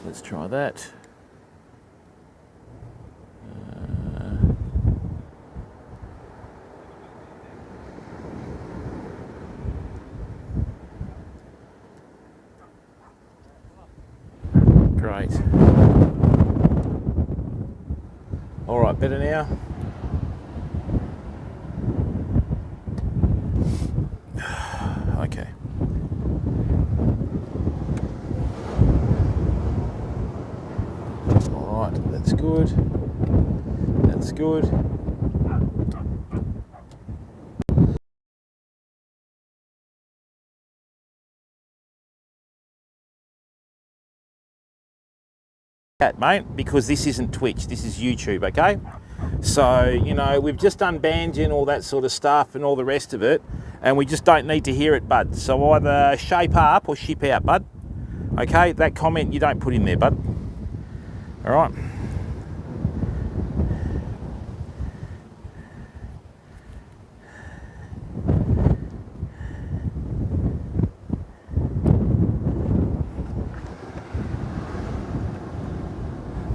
let's try that. Great. All right, better now. Okay. All right, that's good. That's good. Mate, because this isn't Twitch, this is YouTube, okay? So, you know, we've just done banjo and all that sort of stuff and all the rest of it, and we just don't need to hear it, bud. So either shape up or ship out, bud. Okay, that comment you don't put in there, bud. All right.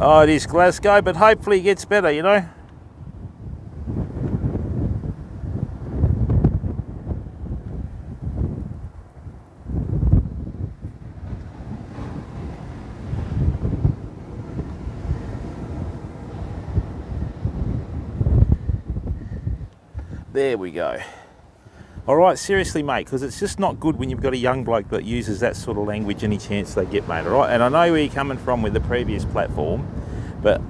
Oh, it is Glasgow, but hopefully it gets better, you know. There we go. All right, seriously, mate, because it's just not good when you've got a young bloke that uses that sort of language any chance they get, mate, all right? And I know where you're coming from with the previous platform, but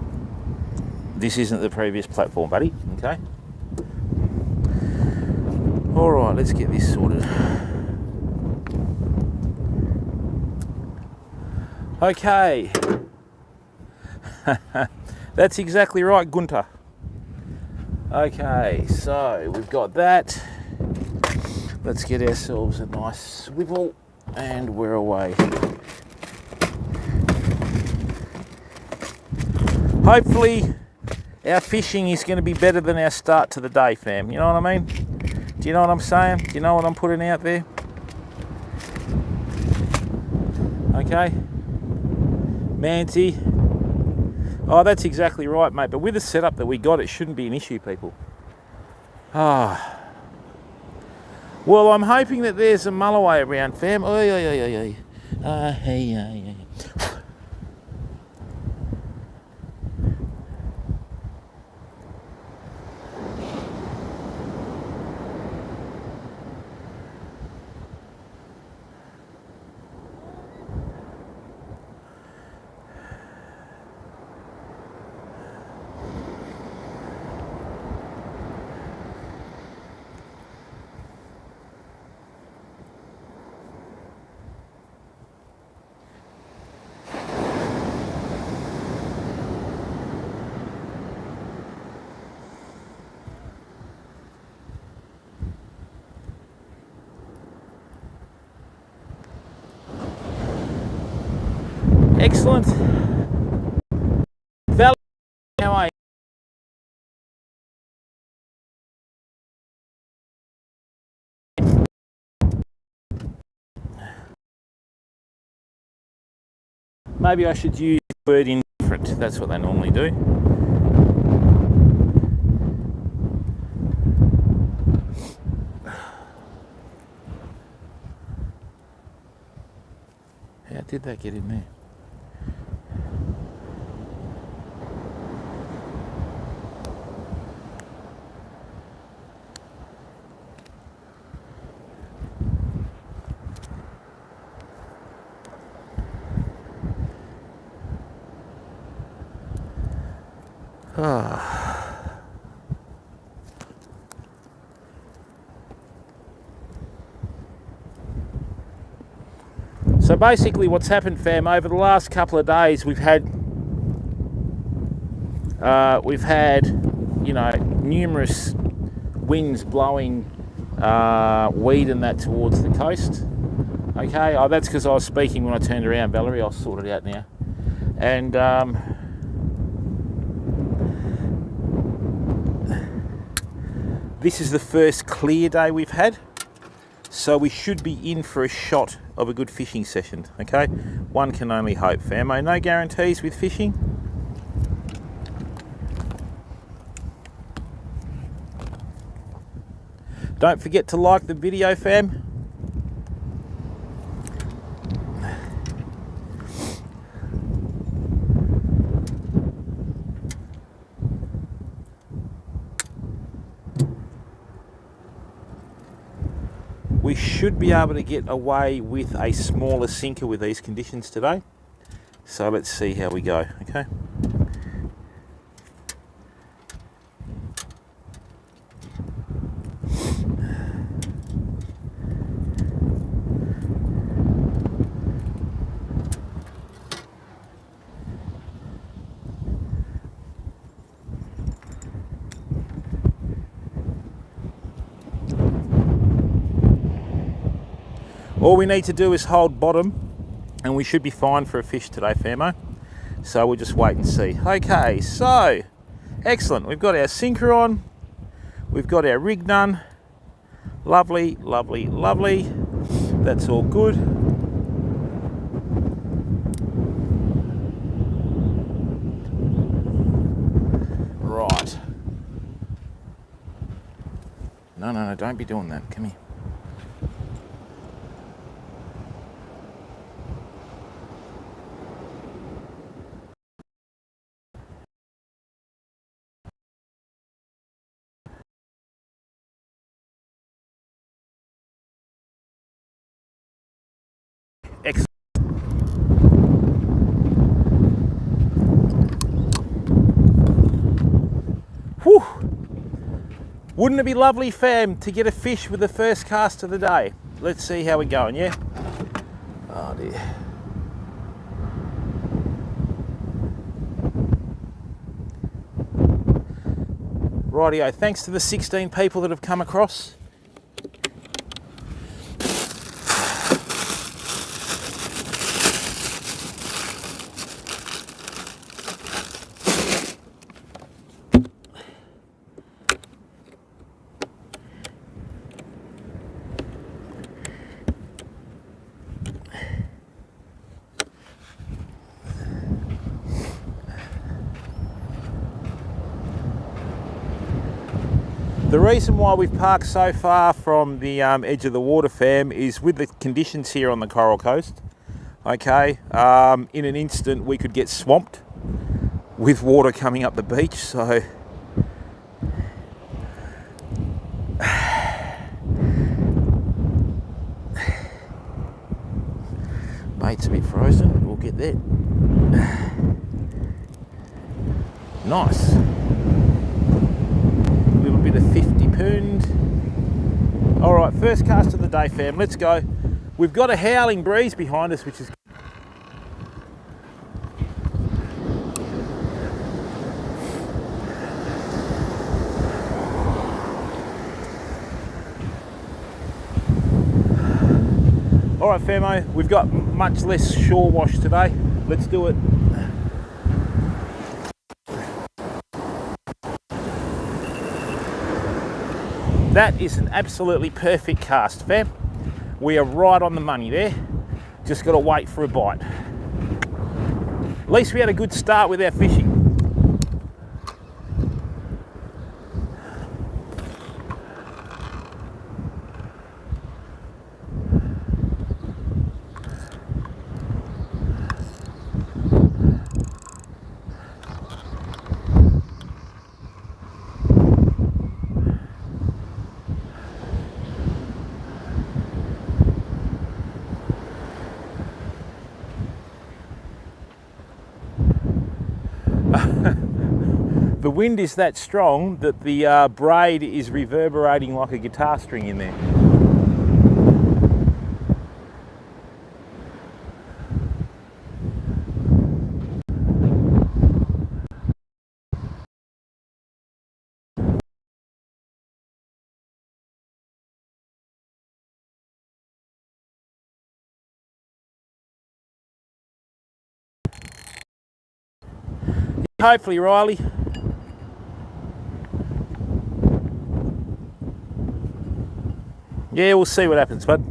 this isn't the previous platform, buddy, okay? All right, let's get this sorted. Okay. That's exactly right, Gunter. Okay, so we've got that. Let's get ourselves a nice swivel and we're away. Hopefully our fishing is going to be better than our start to the day, fam. You know what I mean? Do you know what I'm saying? Do you know what I'm putting out there? Okay. Manti. Oh, that's exactly right, mate. But with the setup that we got, it shouldn't be an issue, people. Ah. Well, I'm hoping that there's a Mulloway around, fam. Oi, oi, oi, oi, oi. Hey. Excellent. Valley, how are you? Maybe I should use the word indifferent. That's what they normally do. How did that get in there? So basically what's happened, fam, over the last couple of days we've had you know, numerous winds blowing weed and that towards the coast. Okay, oh, that's because I was speaking when I turned around, Valerie. I'll sort it out now. And this is the first clear day we've had. So we should be in for a shot of a good fishing session, okay? One can only hope, famo. No guarantees with fishing. Don't forget to like the video, fam. We should be able to get away with a smaller sinker with these conditions today. So let's see how we go, okay? All we need to do is hold bottom and we should be fine for a fish today, famo. So we'll just wait and see. Okay, so excellent. We've got our sinker on. We've got our rig done. Lovely, lovely, lovely. That's all good. Right. No, don't be doing that. Come here. Excellent. Whew. Wouldn't it be lovely, fam, to get a fish with the first cast of the day? Let's see how we're going, yeah? Oh dear. Rightio, thanks to the 16 people that have come across. The reason why we've parked so far from the edge of the water, fam, is with the conditions here on the Coral Coast, okay, in an instant we could get swamped with water coming up the beach, so bait's a bit frozen, we'll get there. Nice. Bit of 50 pound. All right, first cast of the day, fam. Let's go. We've got a howling breeze behind us, which is all right, famo. We've got much less shore wash today. Let's do it. That is an absolutely perfect cast, fam. We are right on the money there. Just got to wait for a bite. At least we had a good start with our fishing. The wind is that strong that the braid is reverberating like a guitar string in there. Hopefully, Riley. Yeah, we'll see what happens, bud.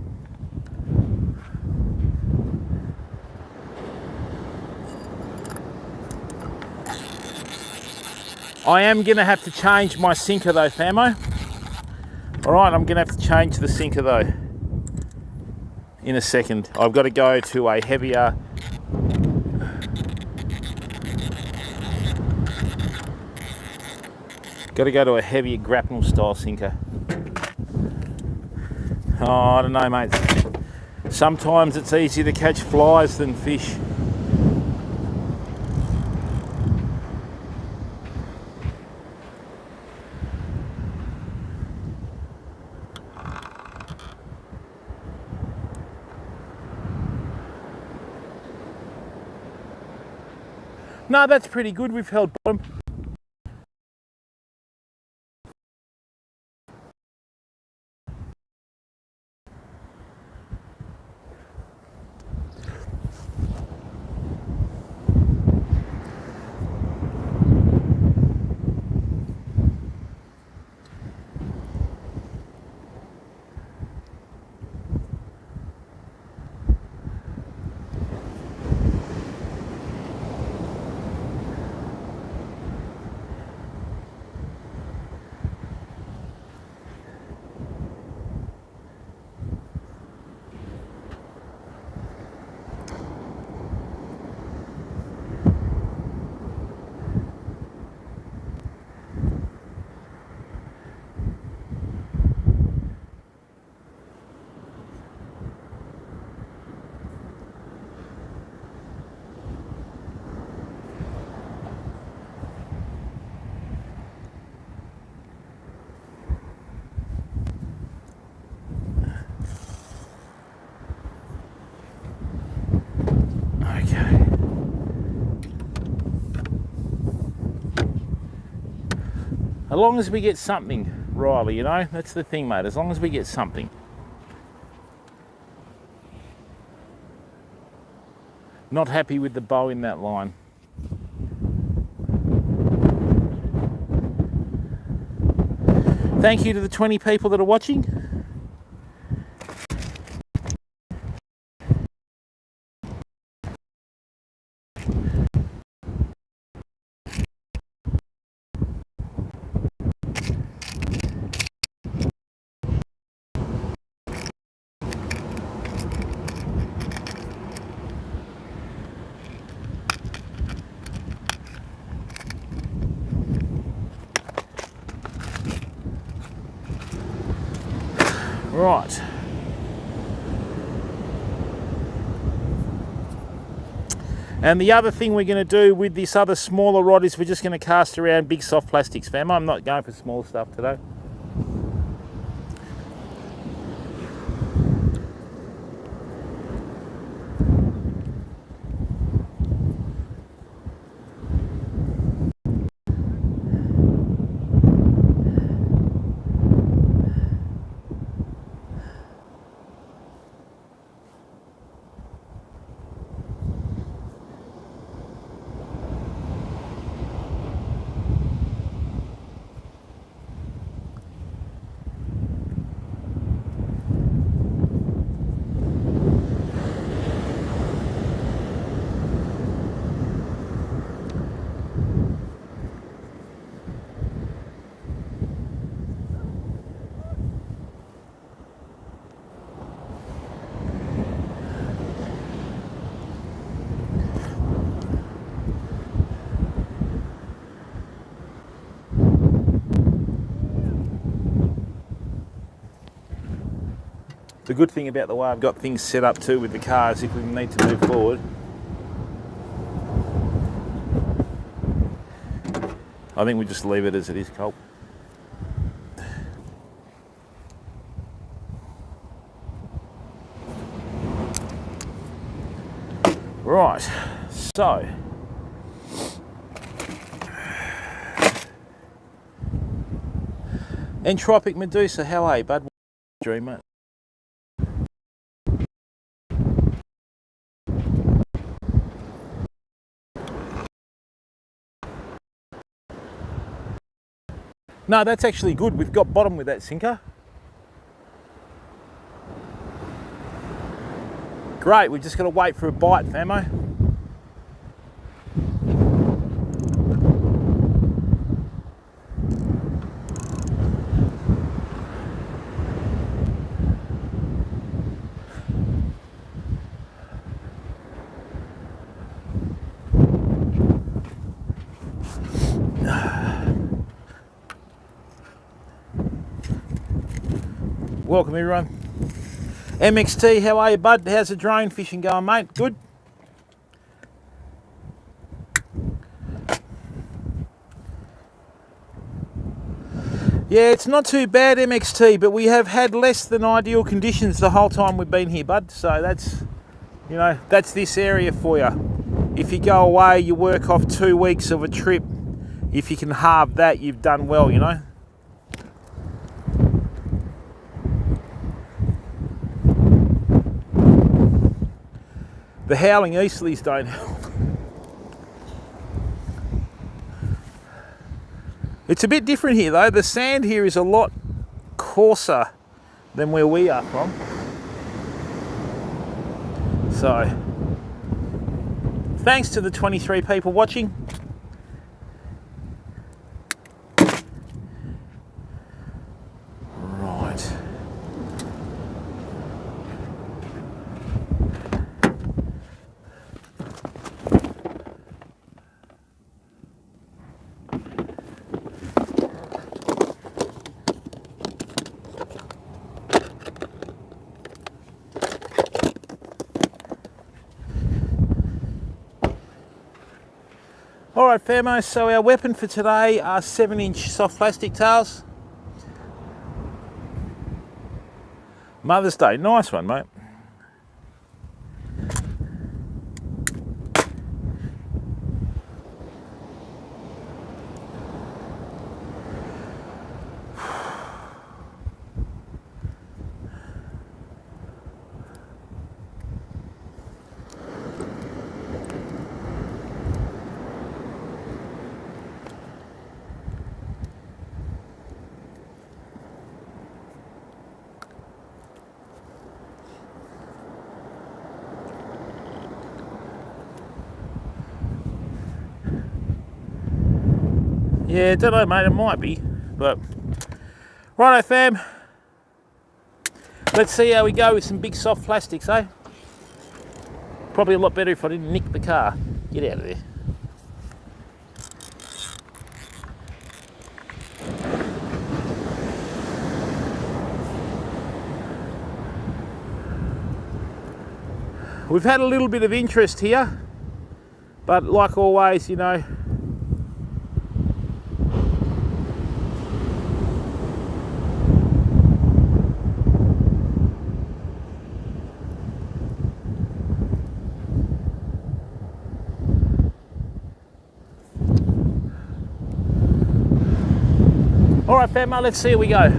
I am going to have to change my sinker though, Famo. Alright, I'm going to have to change the sinker though in a second. I've got to go to a heavier... Got to go to a heavier grapnel style sinker. Oh, I don't know, mate. Sometimes it's easier to catch flies than fish. No, that's pretty good. We've held bottom. As long as we get something, Riley, you know, that's the thing, mate. As long as we get something. Not happy with the bow in that line. Thank you to the 20 people that are watching. Right. And the other thing we're going to do with this other smaller rod is we're just going to cast around big soft plastics, fam. I'm not going for small stuff today. The good thing about the way I've got things set up too with the car is if we need to move forward, I think we just leave it as it is, Colt. Right, so Entropic Medusa, how are you, bud? Dream, mate. No, that's actually good. We've got bottom with that sinker. Great, we've just got to wait for a bite, famo. Welcome everyone. MXT, how are you, bud? How's the drone fishing going, mate? Good? Yeah, it's not too bad, MXT, but we have had less than ideal conditions the whole time we've been here, bud. So that's, you know, that's this area for you. If you go away, you work off 2 weeks of a trip. If you can halve that, you've done well, you know. The howling easterlies don't help. It's a bit different here though. The sand here is a lot coarser than where we are from. So, thanks to the 23 people watching. Right. Alright famo, so our weapon for today are 7-inch soft plastic tails. Mother's Day, nice one mate. Yeah, don't know mate, it might be, but righto fam, let's see how we go with some big soft plastics, eh? Probably a lot better if I didn't nick the car. Get out of there. We've had a little bit of interest here, but like always, you know, alright fam, let's see how we go.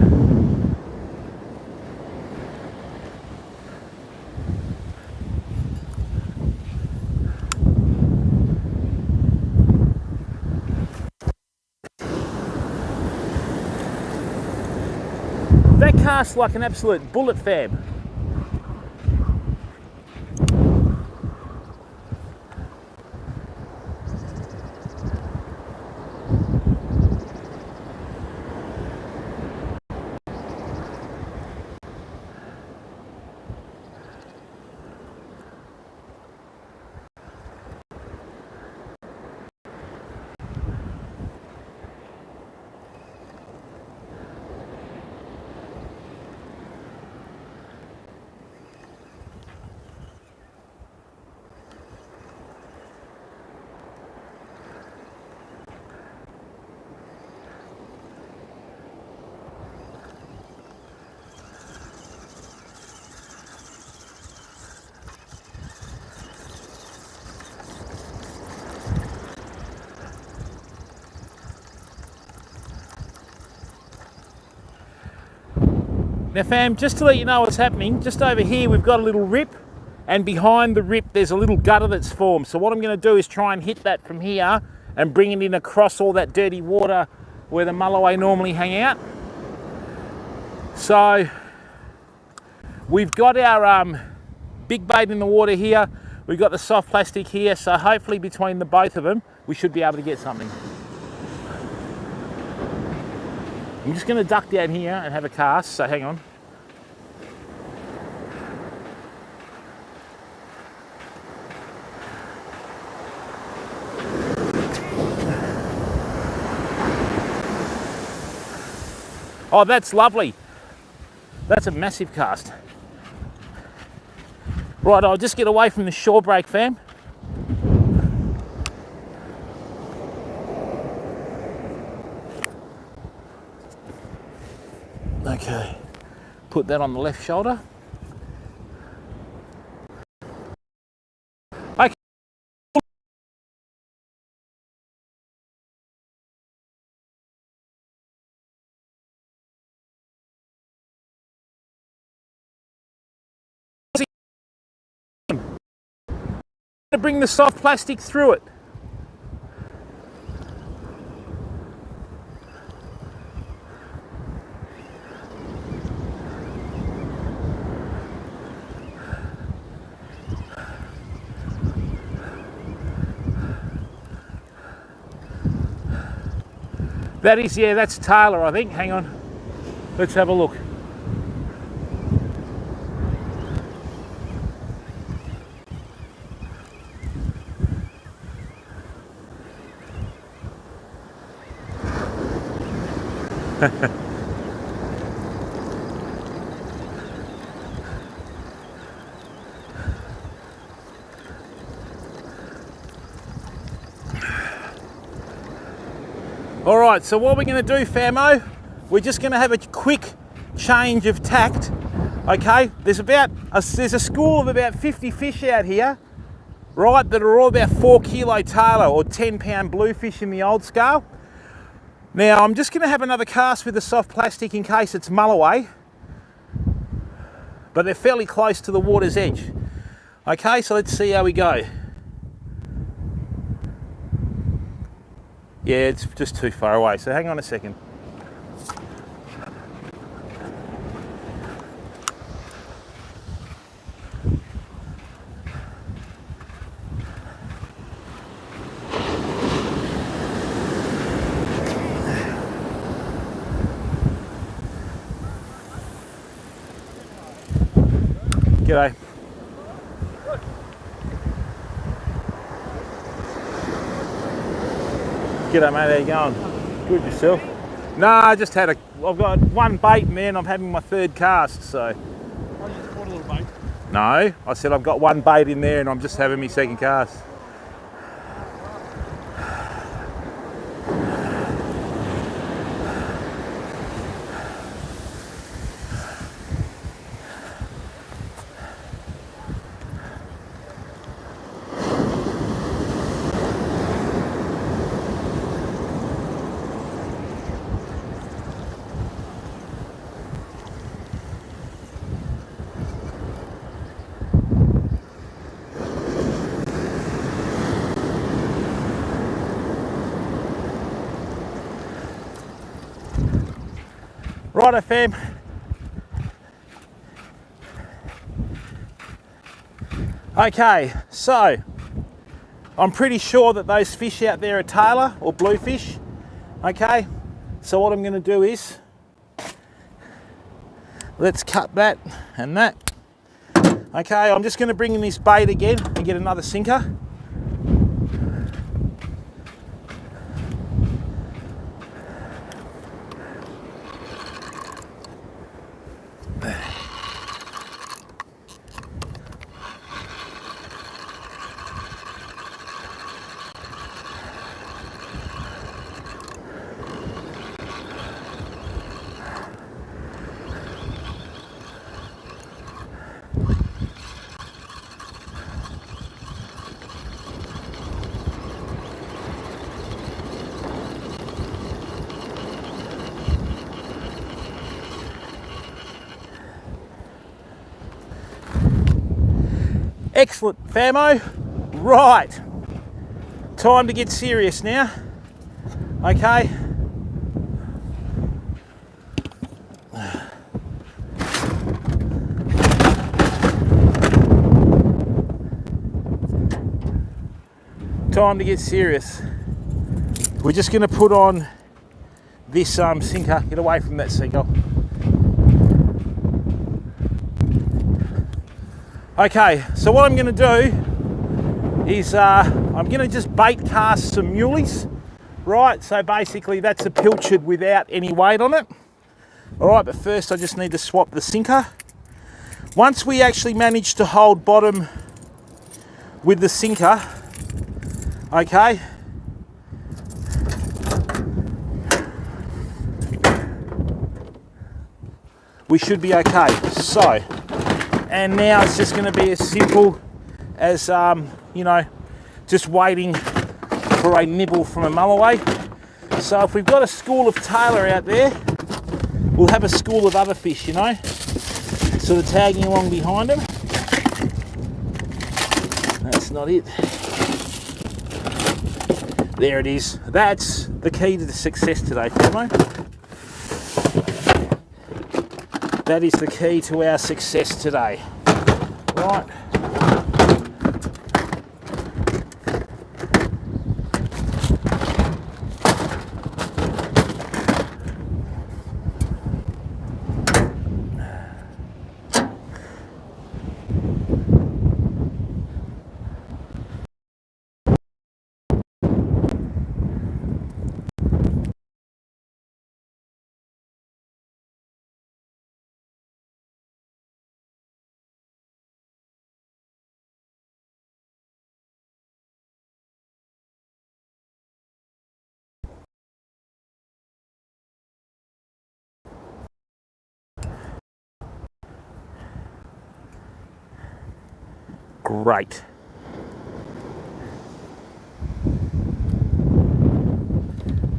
That casts like an absolute bullet, fam. Now fam, just to let you know what's happening, just over here we've got a little rip, and behind the rip there's a little gutter that's formed. So what I'm going to do is try and hit that from here and bring it in across all that dirty water where the Mulloway normally hang out. So we've got our big bait in the water here. We've got the soft plastic here, so hopefully between the both of them, we should be able to get something. I'm just going to duck down here and have a cast, so hang on. Oh, that's lovely. That's a massive cast. Right, I'll just get away from the shore break, fam. Okay, put that on the left shoulder. Okay. To bring the soft plastic through it. That is, yeah, that's Tailor, I think. Hang on. Let's have a look. All right, so what we're going to do, famo, we're just going to have a quick change of tact. Okay, there's a school of about 50 fish out here, right, that are all about 4 kilo Tailor or 10-pound bluefish in the old scale. Now I'm just going to have another cast with the soft plastic in case it's Mulloway, but they're fairly close to the water's edge. Okay, so let's see how we go. Yeah, it's just too far away, so hang on a second. G'day. G'day mate, how you going? Good, yourself? Nah, I just had I've got one bait in there and I'm having my third cast, so. Oh, you just bought a little bait? No, I said I've got one bait in there and I'm just having my second cast. Righto fam, okay, so I'm pretty sure that those fish out there are Tailor or bluefish. Okay, so what I'm going to do is let's cut that and that. Okay, I'm just going to bring in this bait again and get another sinker. Excellent, famo. Right, time to get serious now. Okay. Time to get serious. We're just going to put on this sinker. Get away from that seagull. Okay, so what I'm going to do is I'm going to just bait cast some muleys, right? So basically that's a pilchard without any weight on it. All right, but first I just need to swap the sinker. Once we actually manage to hold bottom with the sinker, okay, we should be okay. So, and now it's just going to be as simple as, you know, just waiting for a nibble from a Mulloway. So if we've got a school of Tailor out there, we'll have a school of other fish, you know, sort of tagging along behind them. That's not it. There it is. That's the key to the success today, Famo. That is the key to our success today. Right. Great.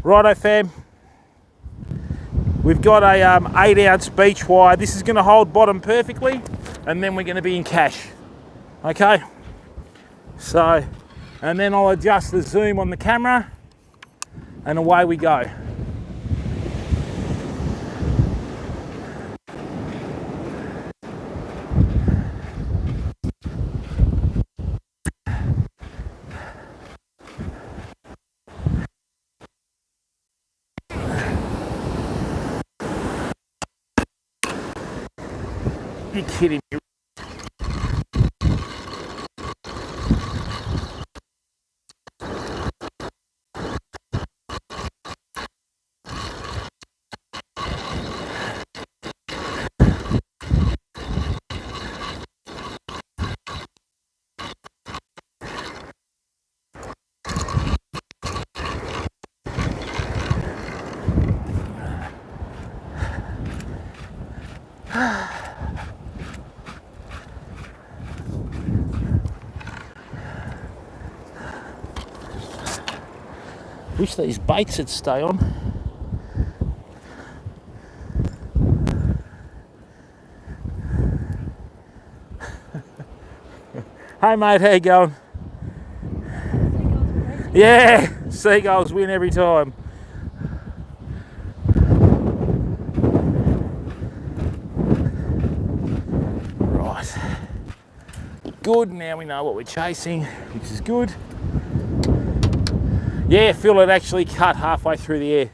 Righto fam, we've got a 8-ounce beach wire. This is going to hold bottom perfectly, and then we're going to be in cash. Okay, so, and then I'll adjust the zoom on the camera, and away we go. You're kidding me. Wish these baits would stay on. Hey mate, how you going? Yeah, seagulls win every time. Right. Good, now we know what we're chasing, which is good. Yeah, feel it actually cut halfway through the air.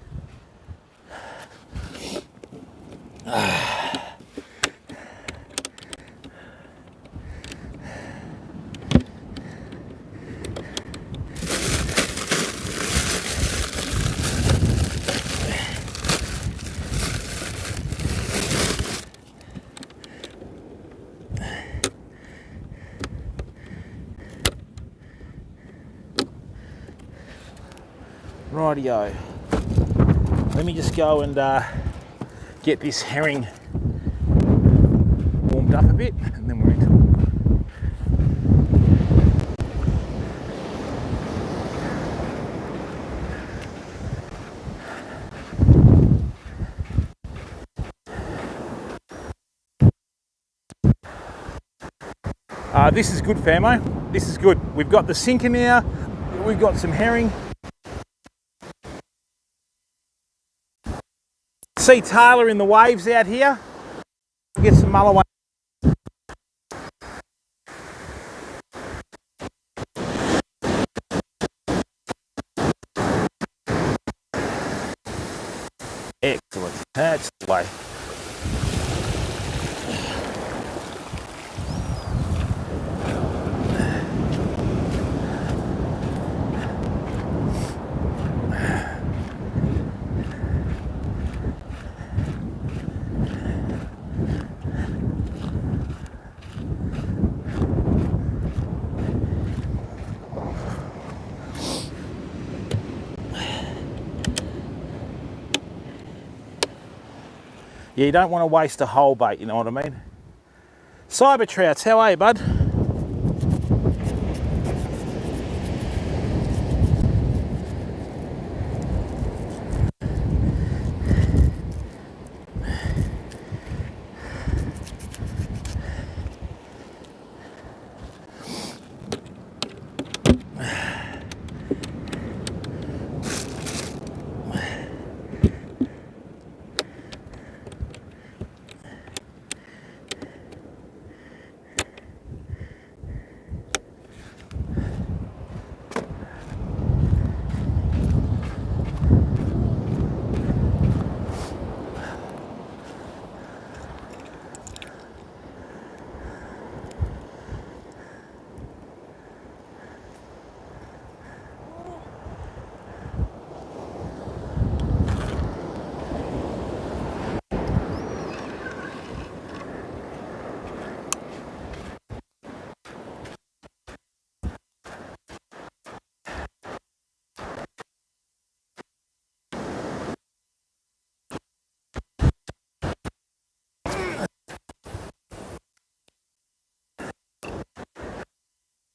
Rightio. Let me just go and get this herring warmed up a bit, and then we're into it. This is good, famo. This is good. We've got the sinker now. We've got some herring. See Tailor in the waves out here. Get some Mulloway. Excellent. That's the way. Yeah, you don't want to waste a whole bait, you know what I mean? Cyber trouts, how are you, bud?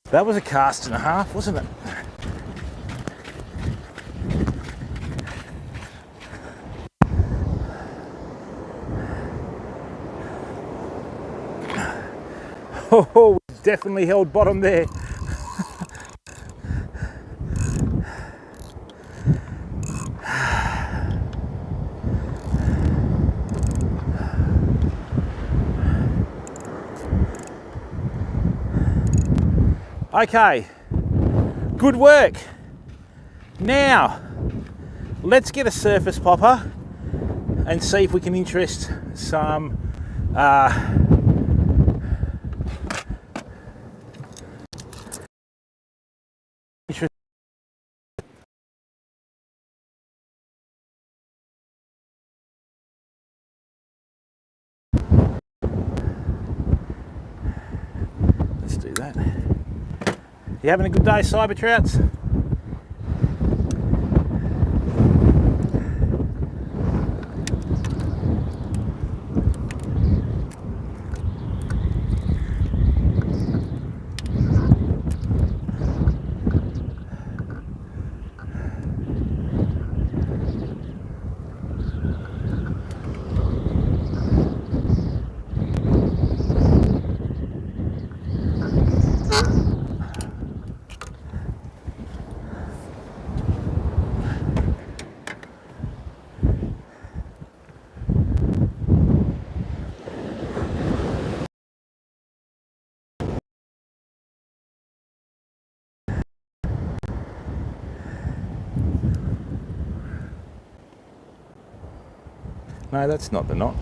That was a cast and a half, wasn't it? Oh, definitely held bottom there. Okay, good work. Now, let's get a surface popper and see if we can interest some let's do that. You having a good day, cyber trouts? No, that's not the knot.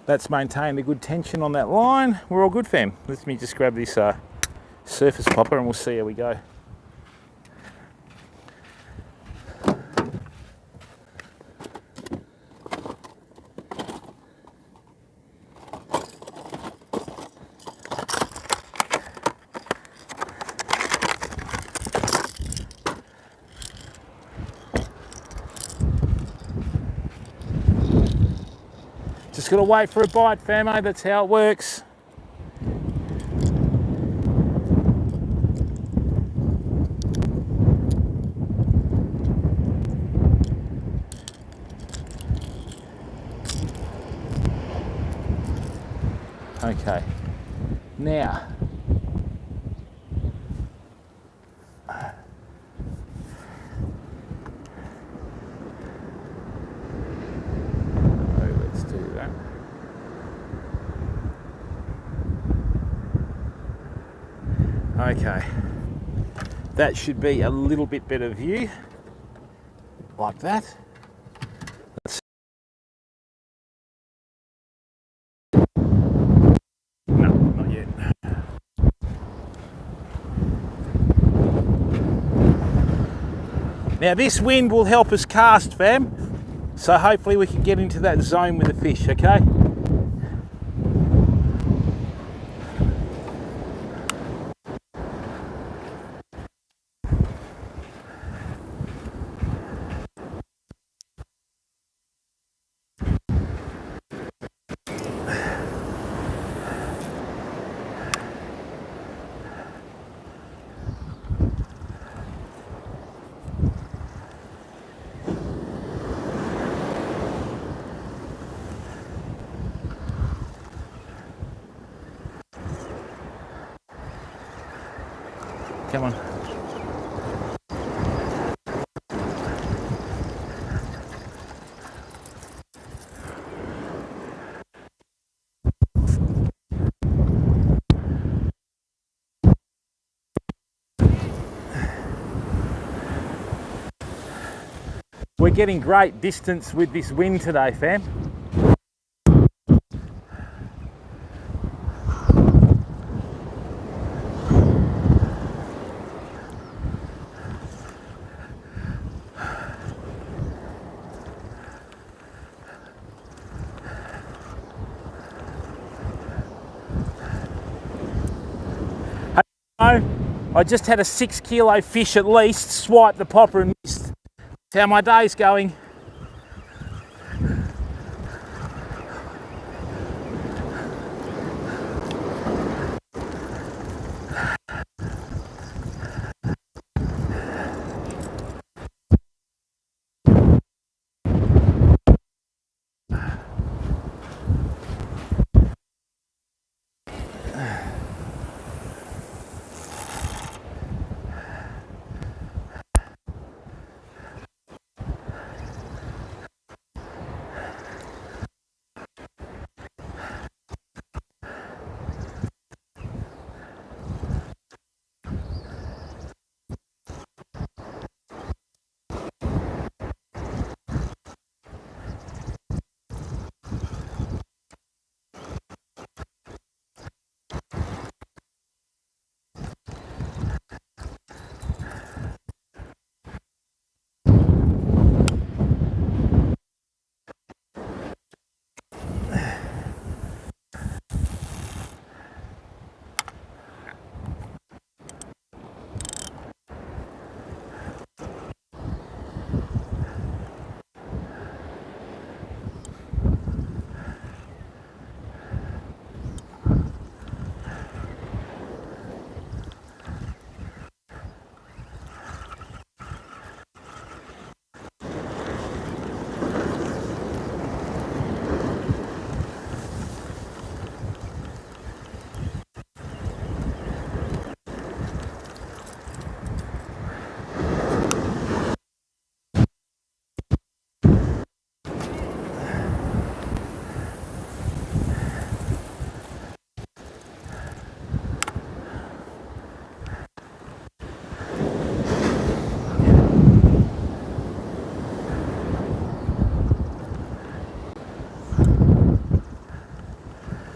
That's maintained a good tension on that line. We're all good, fam. Let me just grab this surface popper and we'll see how we go. Just gotta wait for a bite, famo, that's how it works. Okay. Now, let's do that. Okay. That should be a little bit better view, like that. No, not yet. Now this wind will help us cast, fam. So hopefully we can get into that zone with the fish, okay? Come on. We're getting great distance with this wind today, fam. I just had a 6 kilo fish at least swipe the popper and missed. That's how my day's going.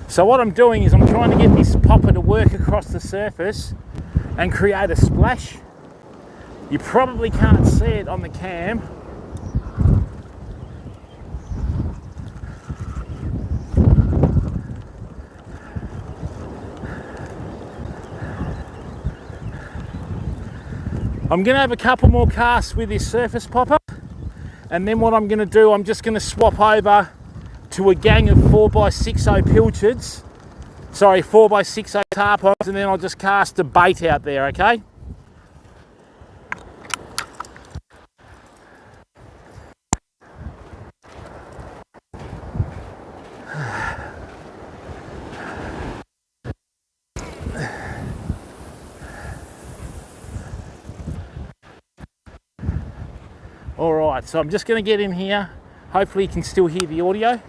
So what I'm doing is I'm trying to get this popper to work across the surface and create a splash. You probably can't see it on the cam. I'm going to have a couple more casts with this surface popper, and then what I'm going to do, I'm just going to swap over to a gang of 4x60 pilchards, sorry, 4x60 tarpons, and then I'll just cast a bait out there, okay? All right, so I'm just going to get in here. Hopefully you can still hear the audio.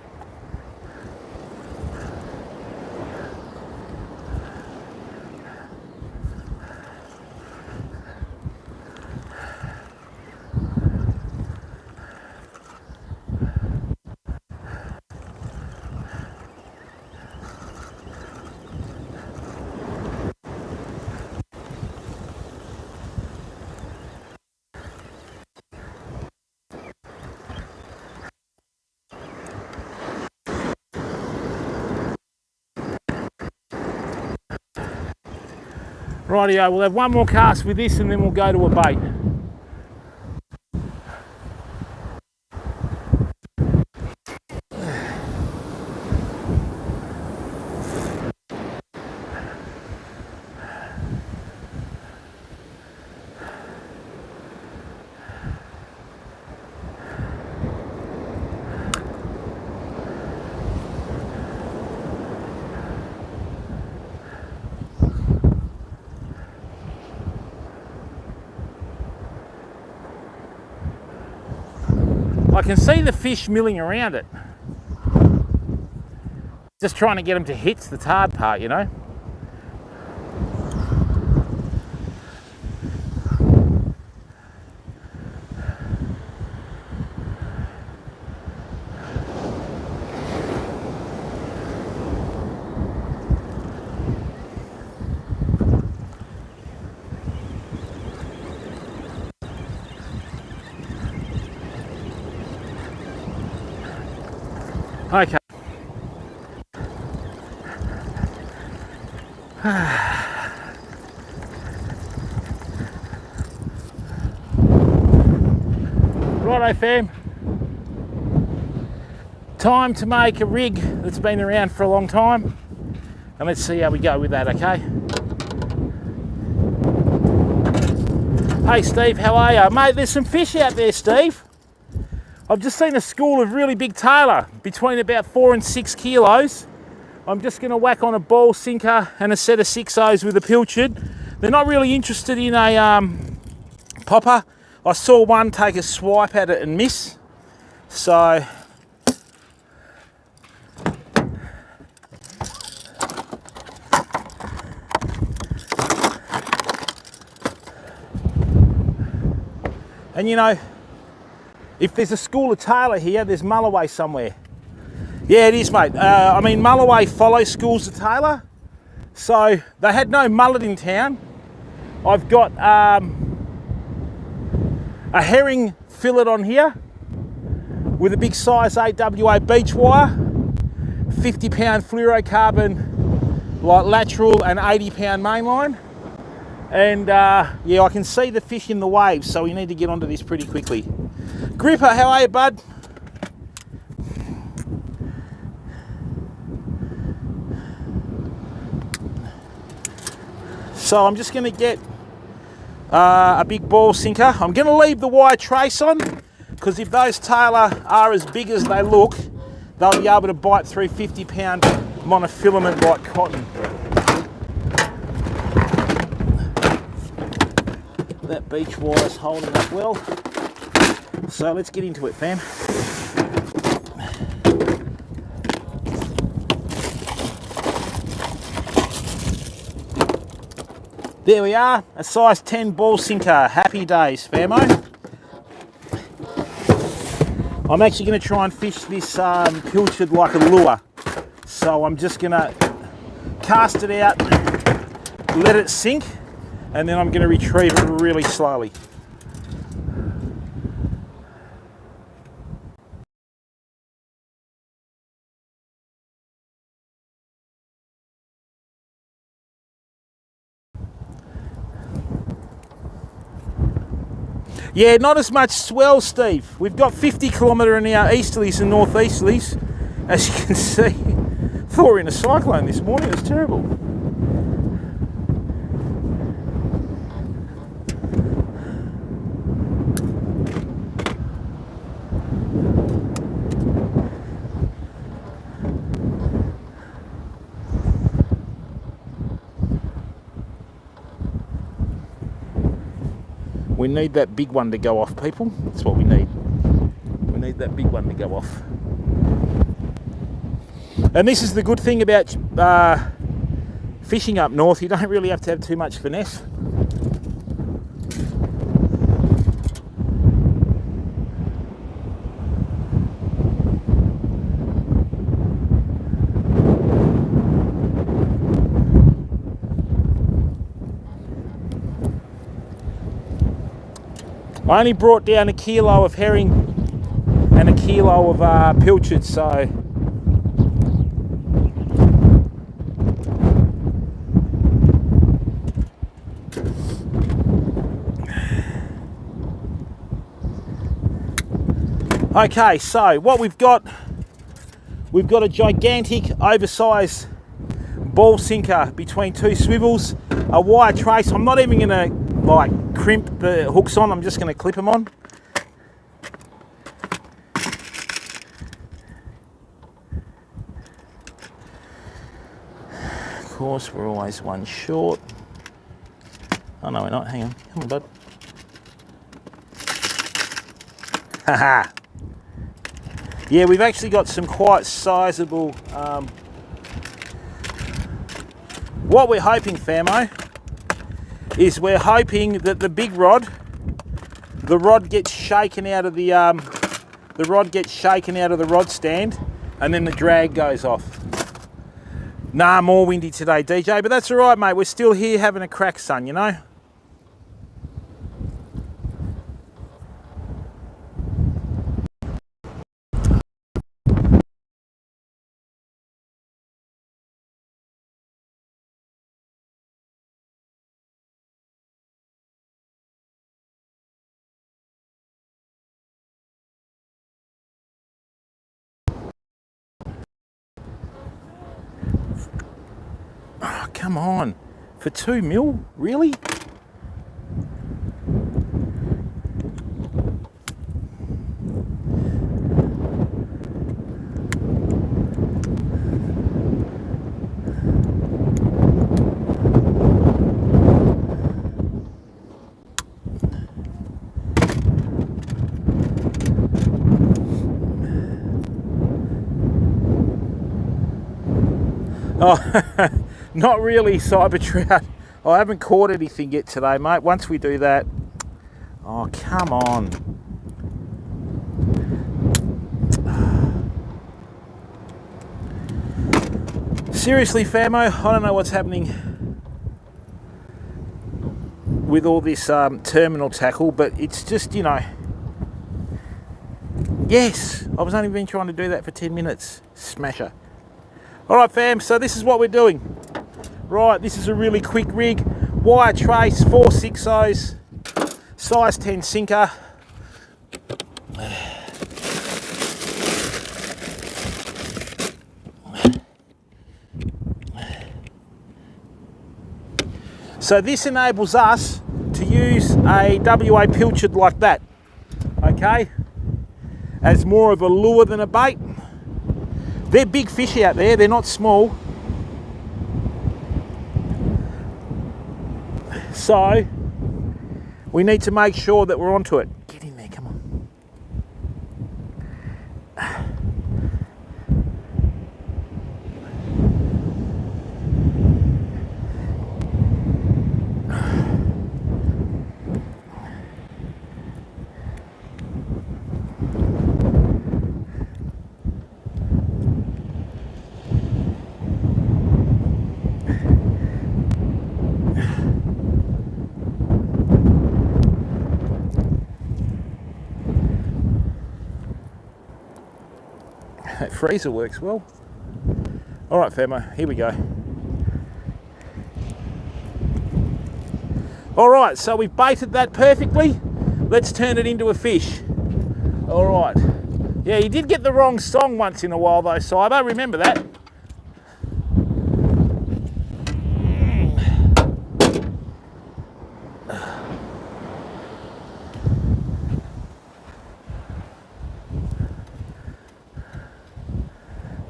Rightio, we'll have one more cast with this and then we'll go to a bait. I can see the fish milling around it. Just trying to get them to hit's the hard part, you know. Okay. Righto fam, time to make a rig that's been around for a long time, and let's see how we go with that, okay? Hey Steve, how are you? Mate, there's some fish out there, Steve. I've just seen a school of really big tailor, between about 4 and 6 kilos. I'm just going to whack on a ball sinker and a set of 6-0s with a pilchard. They're not really interested in a popper. I saw one take a swipe at it and miss. So and you know, if there's a school of tailor here, there's Mulloway somewhere. Yeah, it is, mate. I mean, Mulloway follows schools of tailor. So they had no mullet in town. I've got a herring fillet on here with a big size 8WA beach wire, 50-pound fluorocarbon like lateral and 80-pound mainline. And yeah, I can see the fish in the waves, so we need to get onto this pretty quickly. Gripper, how are you, bud? So I'm just going to get a big ball sinker. I'm going to leave the wire trace on, because if those tailor are as big as they look, they'll be able to bite through 50-pound monofilament like cotton. That beach wire's holding up well. So let's get into it, fam. There we are, a size 10 ball sinker. Happy days, famo. I'm actually going to try and fish this pilchard like a lure. So I'm just going to cast it out, let it sink, and then I'm going to retrieve it really slowly. Yeah, not as much swell, Steve. We've got 50-kilometre-an-hour easterlies and northeasterlies. As you can see, thought we were in a cyclone this morning. It was terrible. We need that big one to go off, people. That's what we need. We need that big one to go off. And this is the good thing about fishing up north. You don't really have to have too much finesse. I only brought down a kilo of herring and a kilo of pilchards, so okay, so what we've got a gigantic oversized ball sinker between two swivels, a wire trace. I'm not even gonna like crimp the hooks on, I'm just gonna clip them on. Of course, we're always one short. Oh no, we're not, hang on, come on bud. Haha. Yeah, we've actually got some quite sizable, what we're hoping, famo, is we're hoping that the big rod, the rod gets shaken out of the rod stand, and then the drag goes off. Nah, more windy today, DJ, but that's all right, mate. We're still here having a crack, son, you know? Oh, come on. For 2 mil? Really? Oh, not really, cyber trout. I haven't caught anything yet today, mate. Once we do that... Oh, come on. Seriously, famo, I don't know what's happening with all this terminal tackle, but it's just, you know... Yes, I was only been trying to do that for 10 minutes. Smasher. Alright fam, so this is what we're doing. Right, this is a really quick rig. Wire trace, 4/6/0s, size 10 sinker. So this enables us to use a WA pilchard like that, okay? As more of a lure than a bait. They're big fish out there, they're not small. So, we need to make sure that we're onto it. Get in there, come on. That freezer works well. All right, famo, here we go. All right, so we've baited that perfectly. Let's turn it into a fish. All right. Yeah, you did get the wrong song once in a while though, Cyber. Remember that.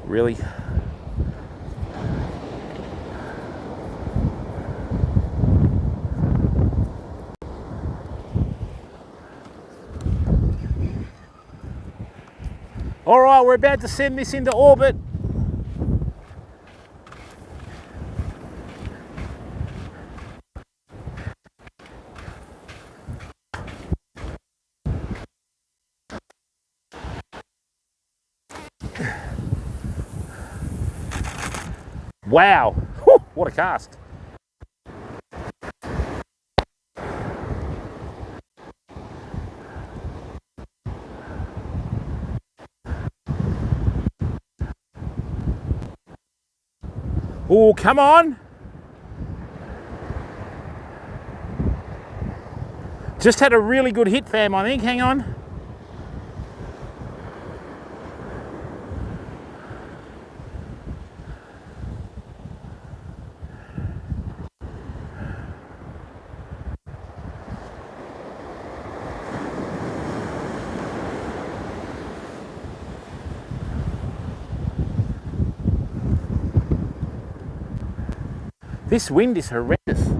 Really? All right, we're about to send this into orbit. Wow, whew, what a cast. Oh, come on. Just had a really good hit, fam, I think. Hang on. This wind is horrendous.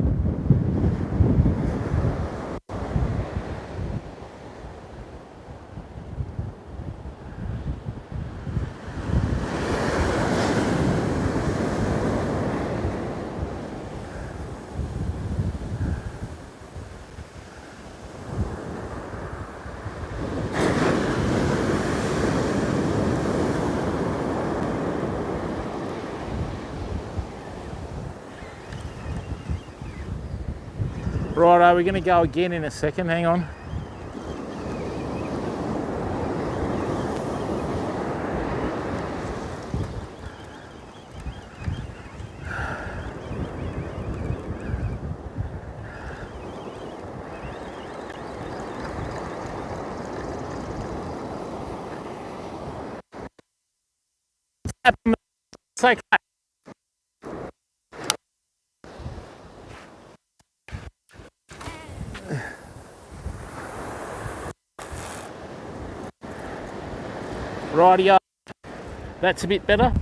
Righto, we're going to go again in a second, hang on. It's okay. Rightio, that's a bit better.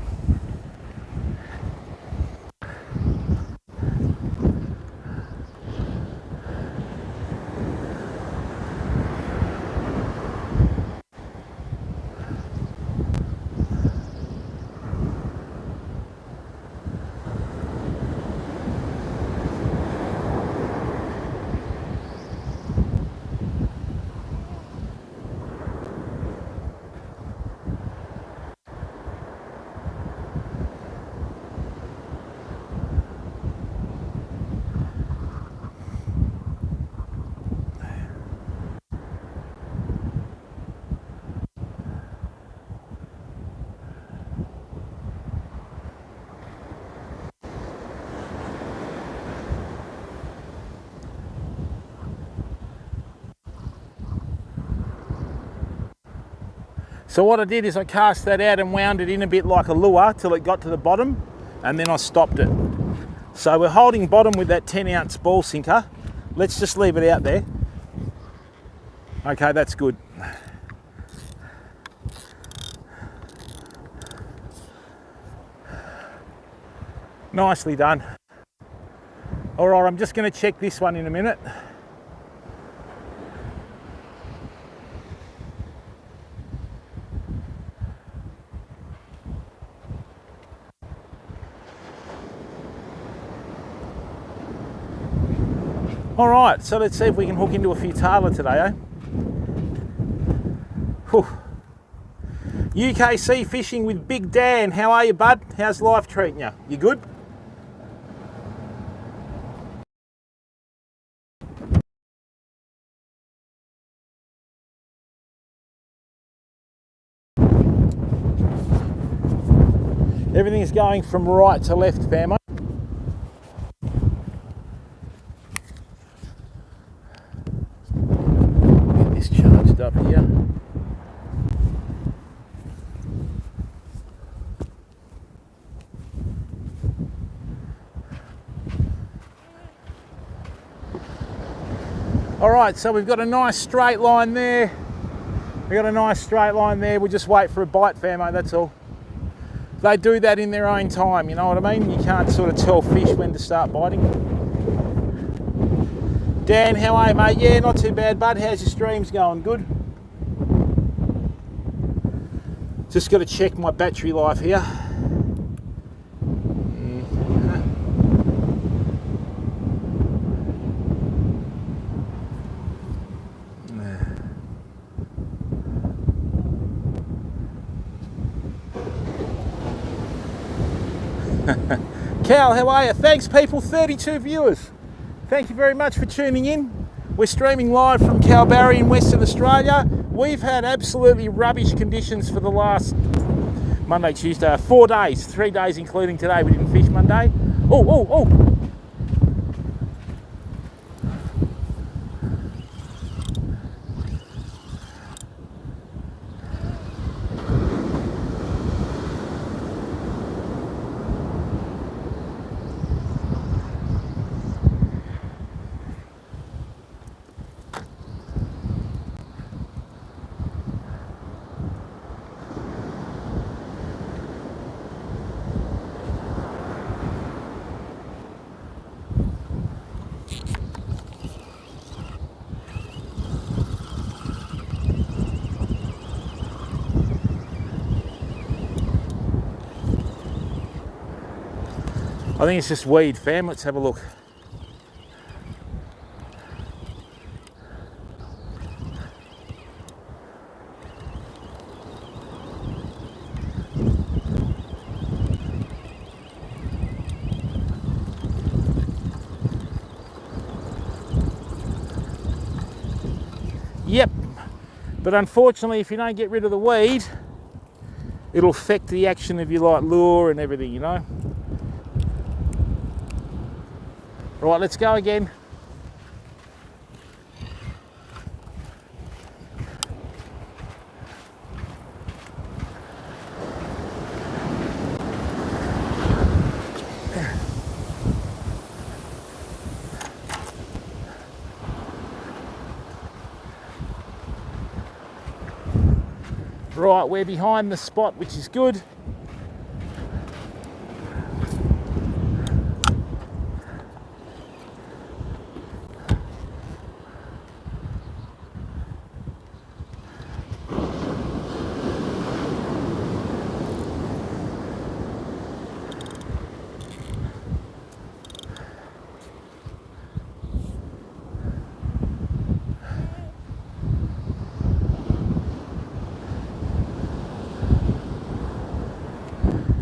So what I did is I cast that out and wound it in a bit like a lure till it got to the bottom, and then I stopped it. So we're holding bottom with that 10-ounce ball sinker. Let's just leave it out there. Okay, that's good. Nicely done. All right, I'm just going to check this one in a minute. All right, so let's see if we can hook into a few tailor today, eh? Whew. UKC fishing with Big Dan. How are you, bud? How's life treating you? You good? Everything's going from right to left, famo. Get this charged up here. All right, so we've got a nice straight line there. We'll just wait for a bite, famo, that's all. They do that in their own time, you know what I mean? You can't sort of tell fish when to start biting. Dan, how are you, mate? Yeah, not too bad, bud. How's your streams going? Good? Just got to check my battery life here. Cal, how are you? Thanks people, 32 viewers. Thank you very much for tuning in. We're streaming live from Kalbarri in Western Australia. We've had absolutely rubbish conditions for the last Monday, Tuesday, 4 days, 3 days including today. We didn't fish Monday. Oh. I think it's just weed, fam. Let's have a look. Yep, but unfortunately if you don't get rid of the weed, it'll affect the action of your light lure and everything, you know. Right, let's go again. Right, we're behind the spot, which is good.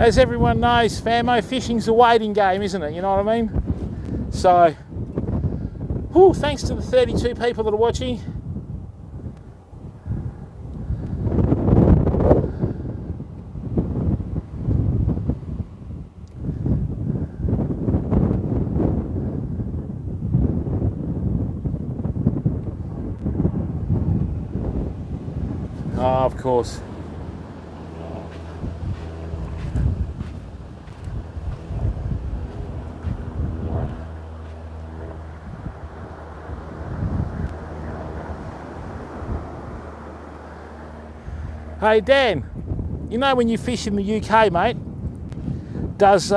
As everyone knows, famo, fishing's a waiting game, isn't it? You know what I mean? So, whew, thanks to the 32 people that are watching. Oh, of course. Hey Dan, you know when you fish in the UK, mate, does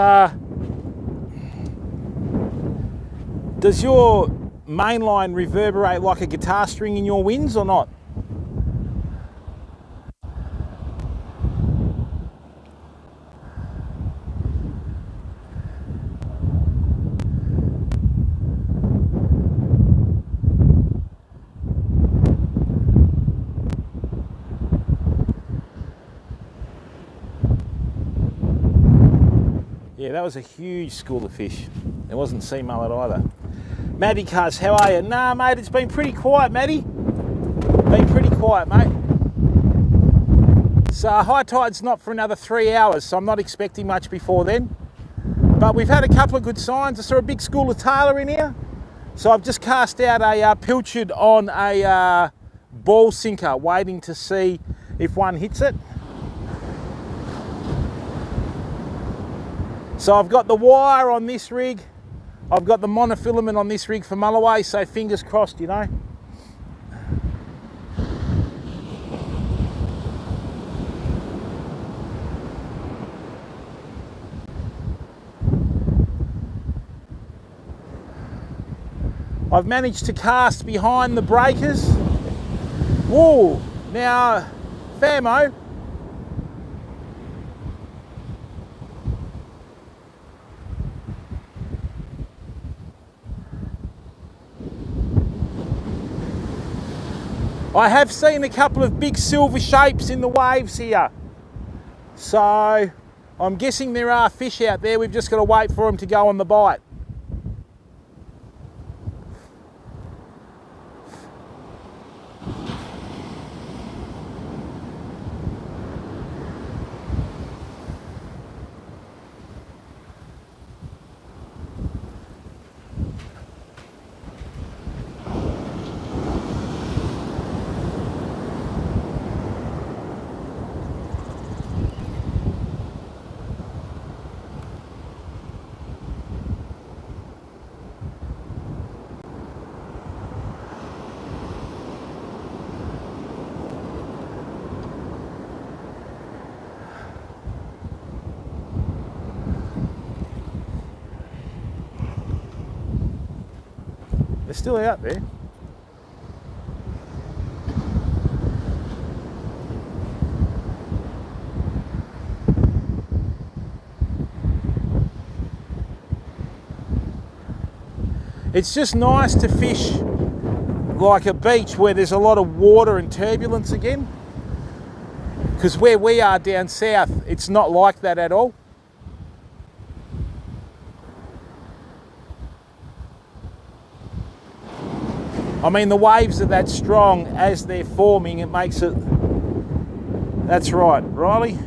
your mainline reverberate like a guitar string in your winds or not? Yeah, that was a huge school of fish. It wasn't sea mullet either. Matty Cuz, how are you? Nah, mate, it's been pretty quiet, Matty. Been pretty quiet, mate. So high tide's not for another 3 hours, so I'm not expecting much before then. But we've had a couple of good signs. I saw a big school of Tailor in here. So I've just cast out a pilchard on a ball sinker, waiting to see if one hits it. So I've got the wire on this rig, I've got the monofilament on this rig for Mulloway, so fingers crossed, you know. I've managed to cast behind the breakers. Whoa, now, famo, I have seen a couple of big silver shapes in the waves here. So I'm guessing there are fish out there. We've just got to wait for them to go on the bite. They're still out there. It's just nice to fish like a beach where there's a lot of water and turbulence again. Because where we are down south, it's not like that at all. I mean, the waves are that strong as they're forming, it makes it... That's right, Riley.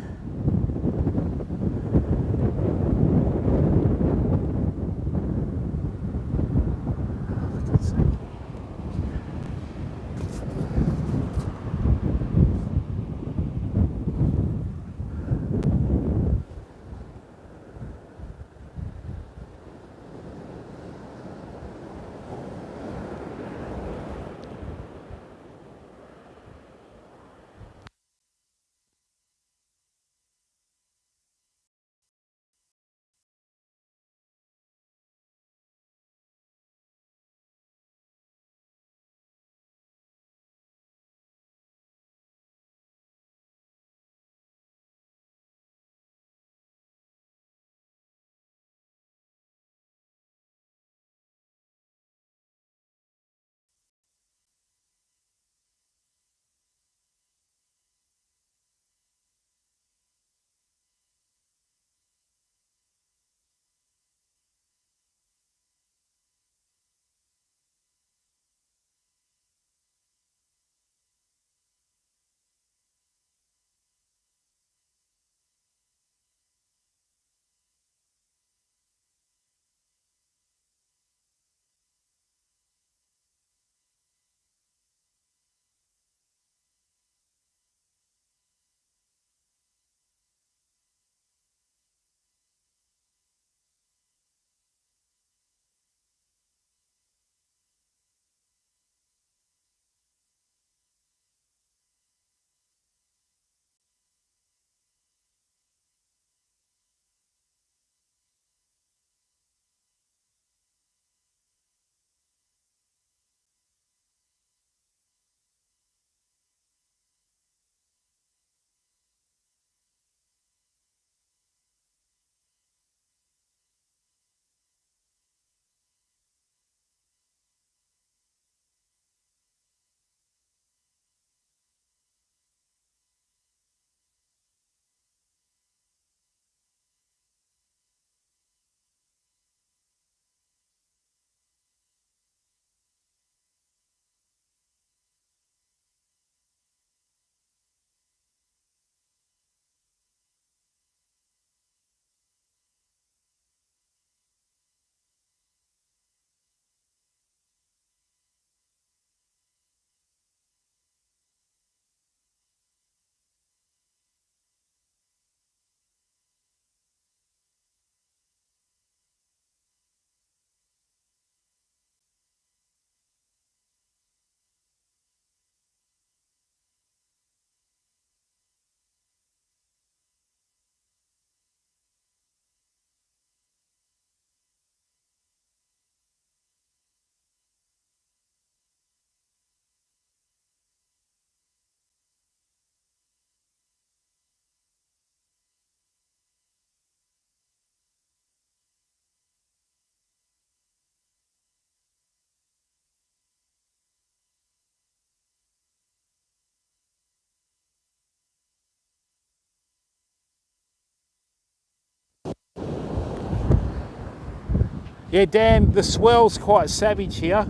Yeah, Dan, the swell's quite savage here.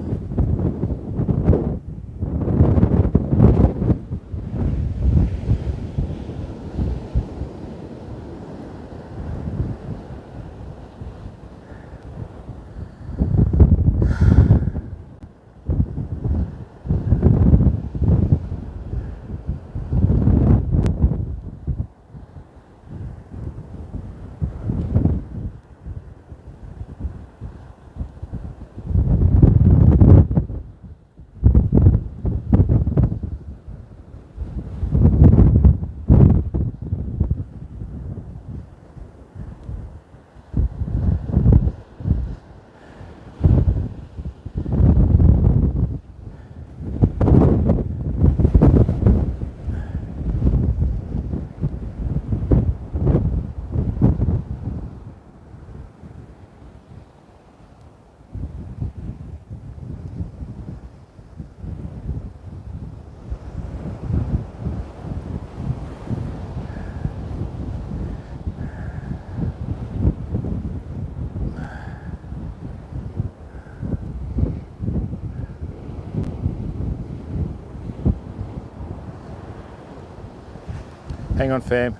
Hang on, fam.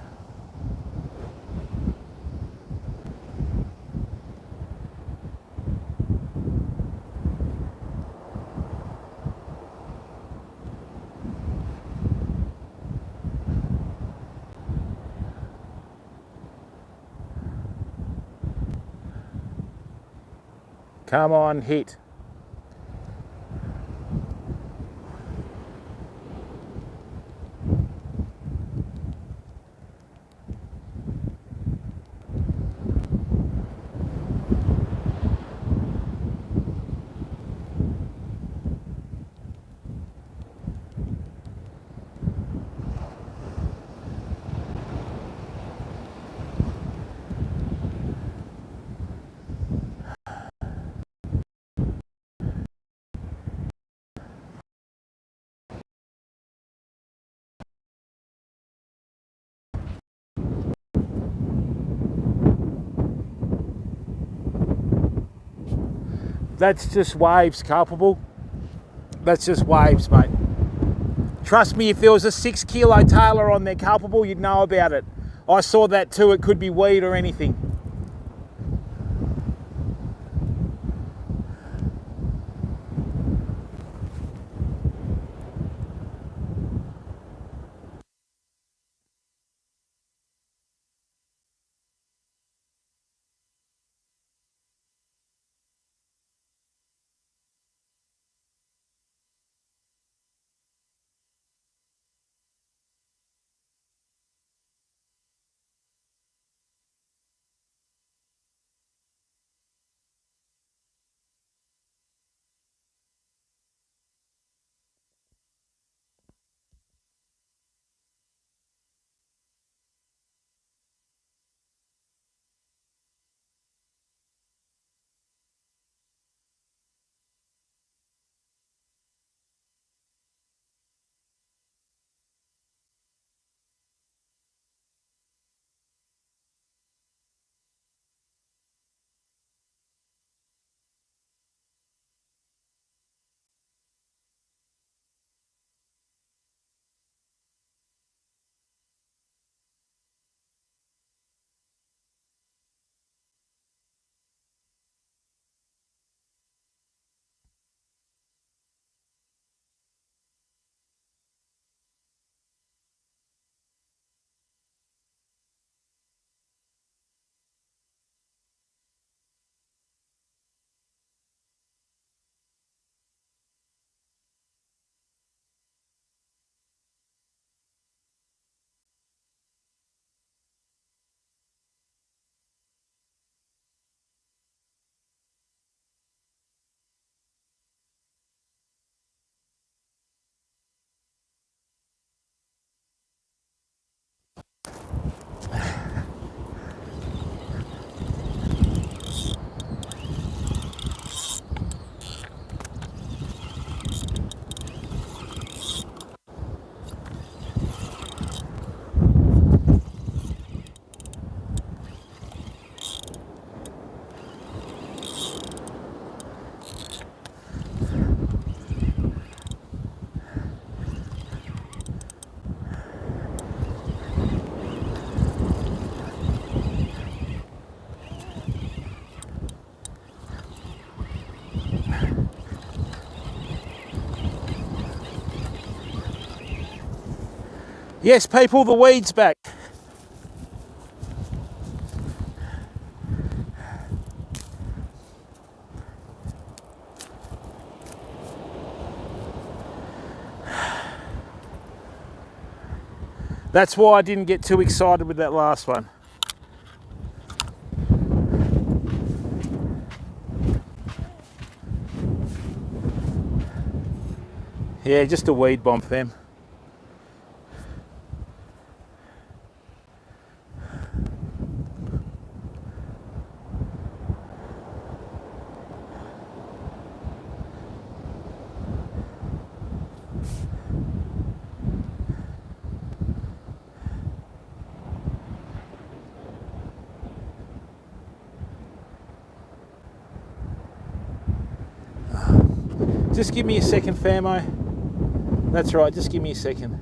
Come on, hit. That's just waves, culpable. That's just waves, mate. Trust me, if there was a 6 kilo Tailor on there, culpable, you'd know about it. I saw that too. It could be weed or anything. Yes, people, the weed's back. That's why I didn't get too excited with that last one. Yeah, just a weed bomb, fam. Just give me a second, famo. That's right, just give me a second.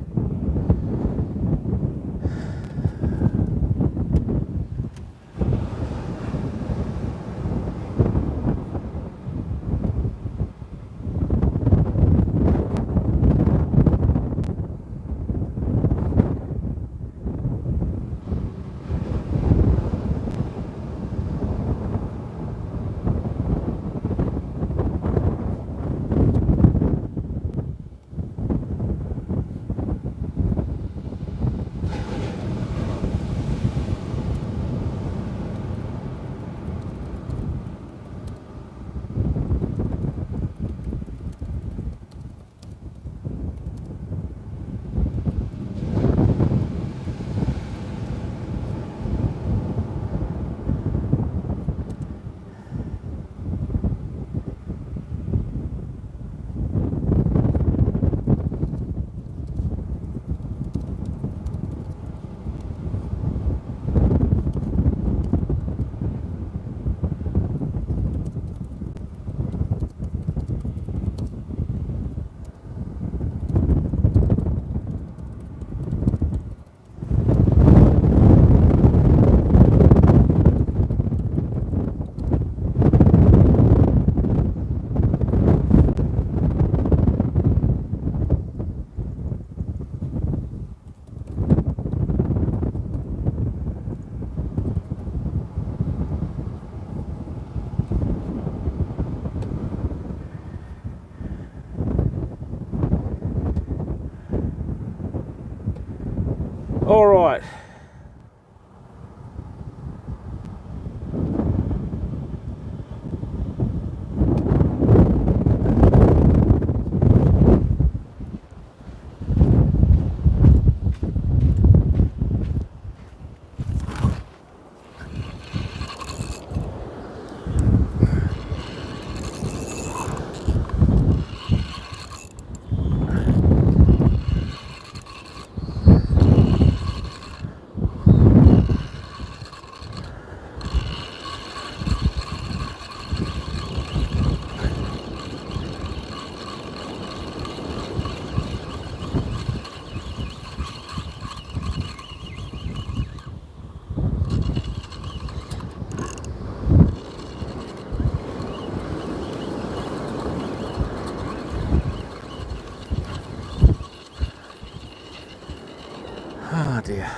All right. Oh dear.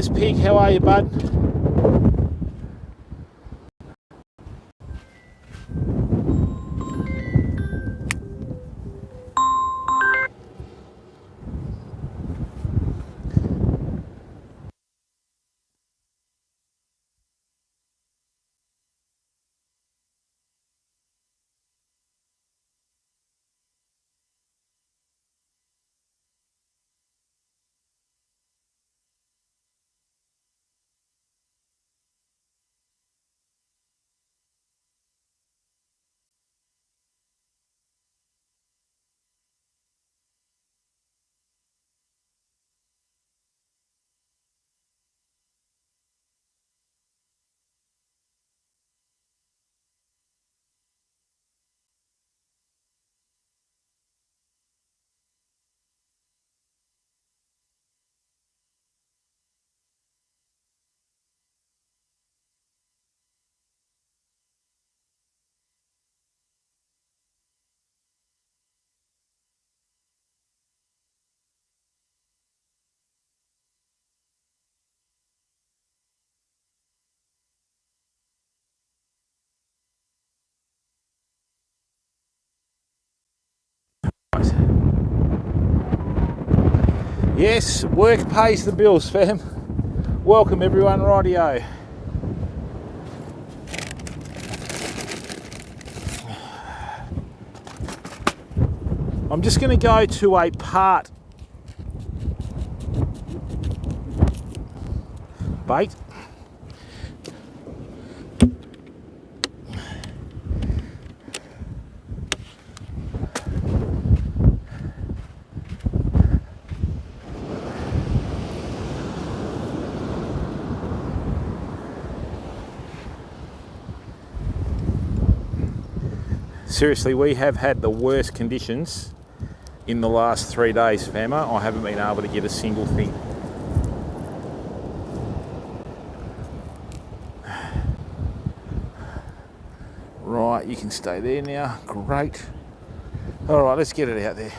Fearless Pig, how are you, bud? Yes, work pays the bills, fam. Welcome everyone, rightio. I'm just going to go to a part bait. Seriously, we have had the worst conditions in the last 3 days, fama. I haven't been able to get a single thing. Right, you can stay there now. Great. All right, let's get it out there.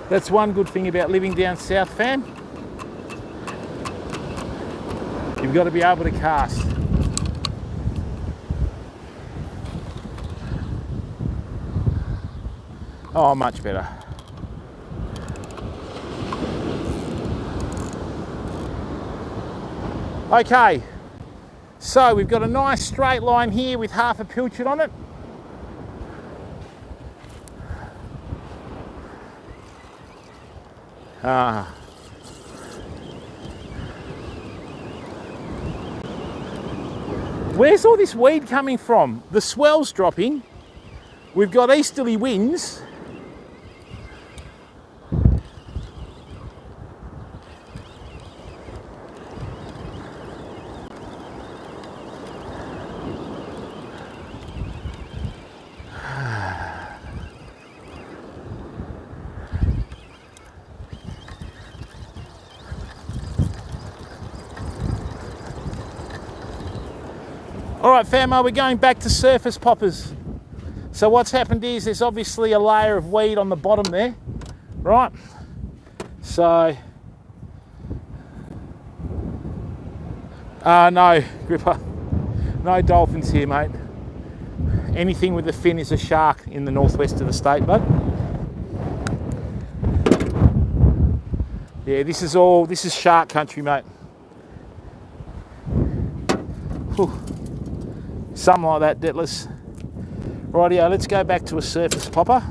That's one good thing about living down south, fam. You've got to be able to cast. Oh, much better. Okay, so we've got a nice straight line here with half a pilchard on it. Where's all this weed coming from? The swell's dropping. We've got easterly winds. All right, famo, we're going back to surface poppers. So what's happened is there's obviously a layer of weed on the bottom there, right? So, no, Gripper, no dolphins here, mate. Anything with a fin is a shark in the northwest of the state, bud. Yeah, this is shark country, mate. Whew. Something like that, Detless. Rightio, let's go back to a surface popper.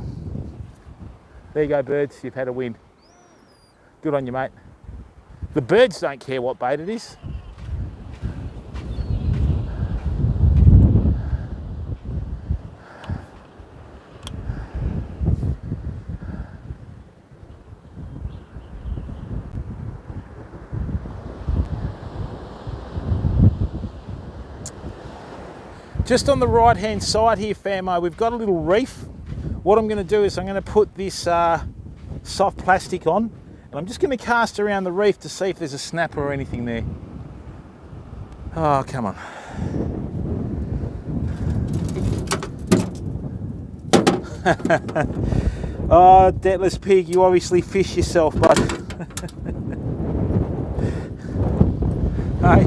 There you go, birds, you've had a win. Good on you, mate. The birds don't care what bait it is. Just on the right hand side here, Famo, we've got a little reef. What I'm going to do is I'm going to put this soft plastic on, and I'm just going to cast around the reef to see if there's a snapper or anything there. Oh, come on. Oh, Detless Pig, you obviously fish yourself, bud. Hey.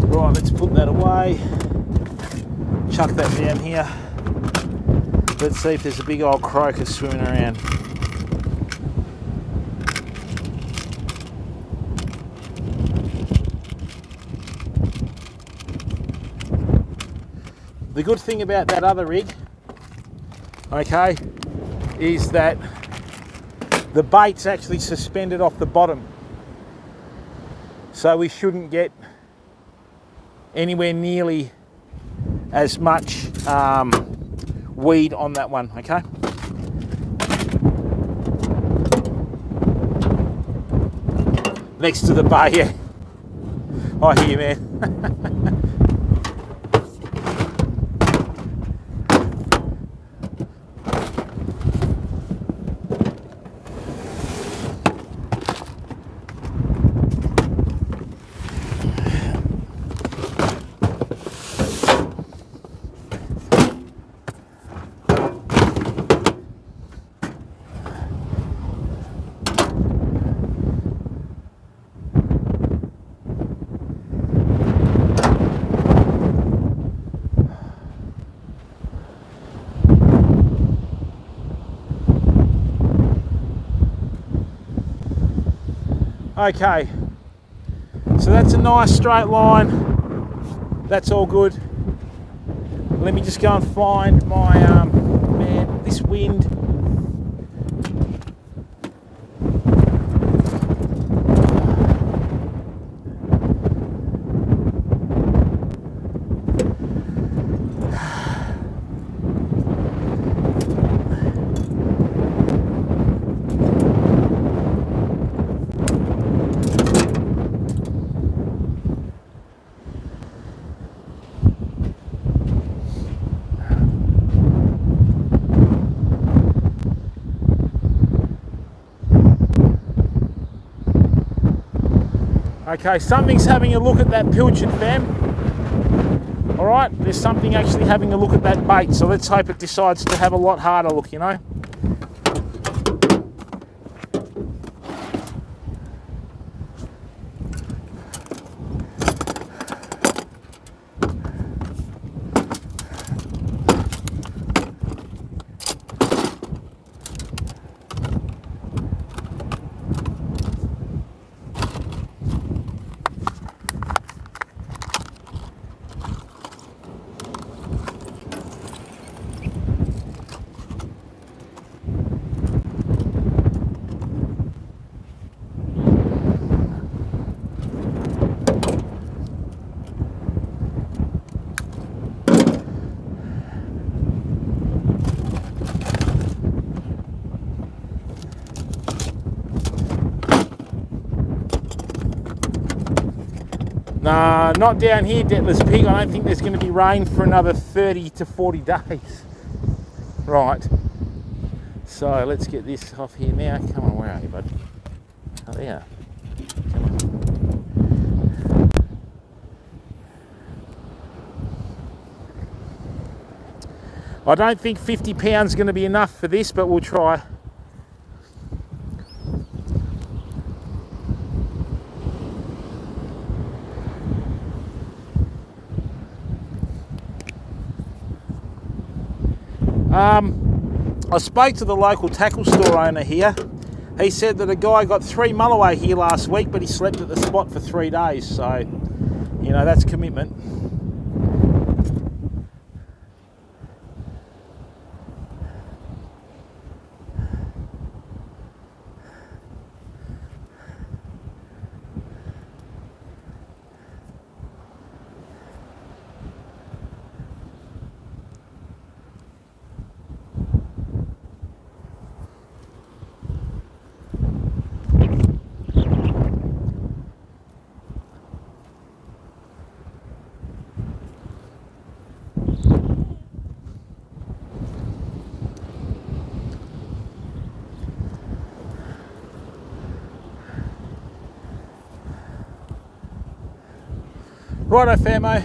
Right, let's put that away. Chuck that down here. Let's see if there's a big old croaker swimming around. The good thing about that other rig, okay, is that the bait's actually suspended off the bottom. So we shouldn't get anywhere nearly as much weed on that one, okay? Next to the bait, yeah. I hear you, man. Okay, so that's a nice straight line. That's all good. Let me just go and find my, man, this wind. Okay, something's having a look at that pilchard, fam. All right, there's something actually having a look at that bait, so let's hope it decides to have a lot harder look, you know. Nah, not down here, Detless Pig. I don't think there's going to be rain for another 30 to 40 days. Right. So let's get this off here now. Come on, where are you, bud? Oh, there you are. Come on. I don't think 50 pounds is going to be enough for this, but we'll try. I spoke to the local tackle store owner here. He said that a guy got 3 Mulloway here last week, but he slept at the spot for 3 days. So, you know, that's commitment. Righto, Famo.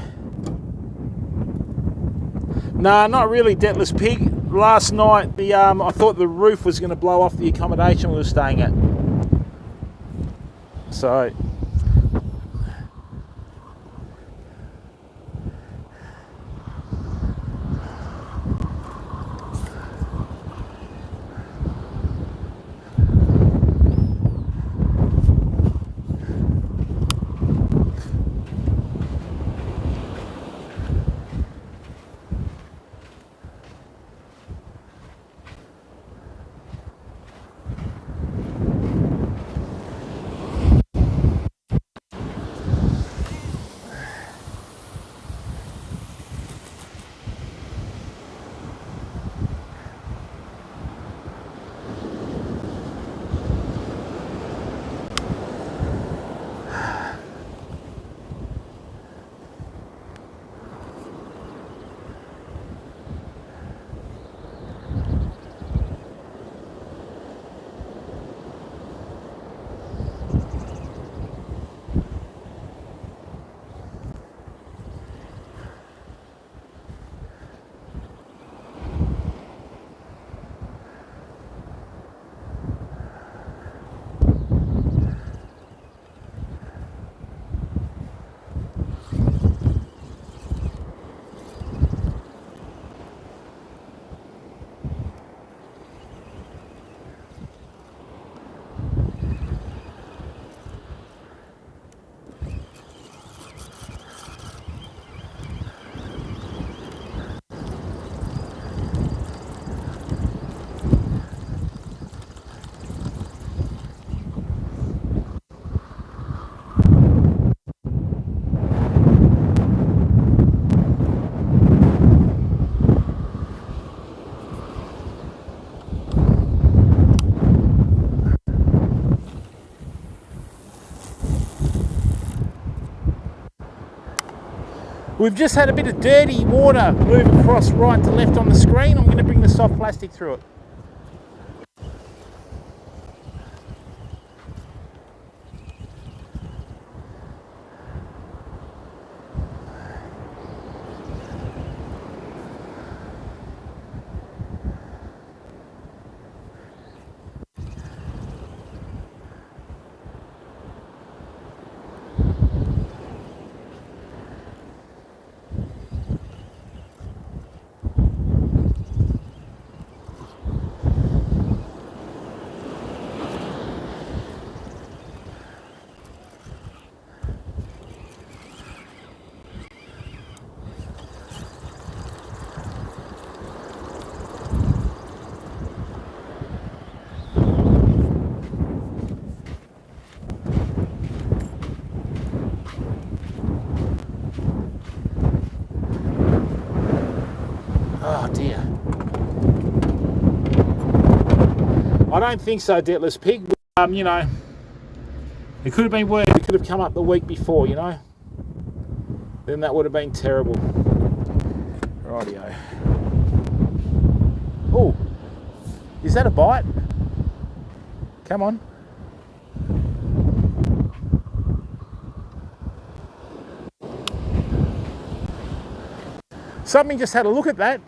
Nah, not really, Deathless Pig. Last night, I thought the roof was going to blow off the accommodation we were staying at. So... We've just had a bit of dirty water move across right to left on the screen. I'm going to bring the soft plastic through it. Oh dear. I don't think so, Deathless Pig. You know, it could have been worse. It could have come up the week before, you know. Then that would have been terrible. Rightio. Oh, is that a bite? Come on. Something just had a look at that.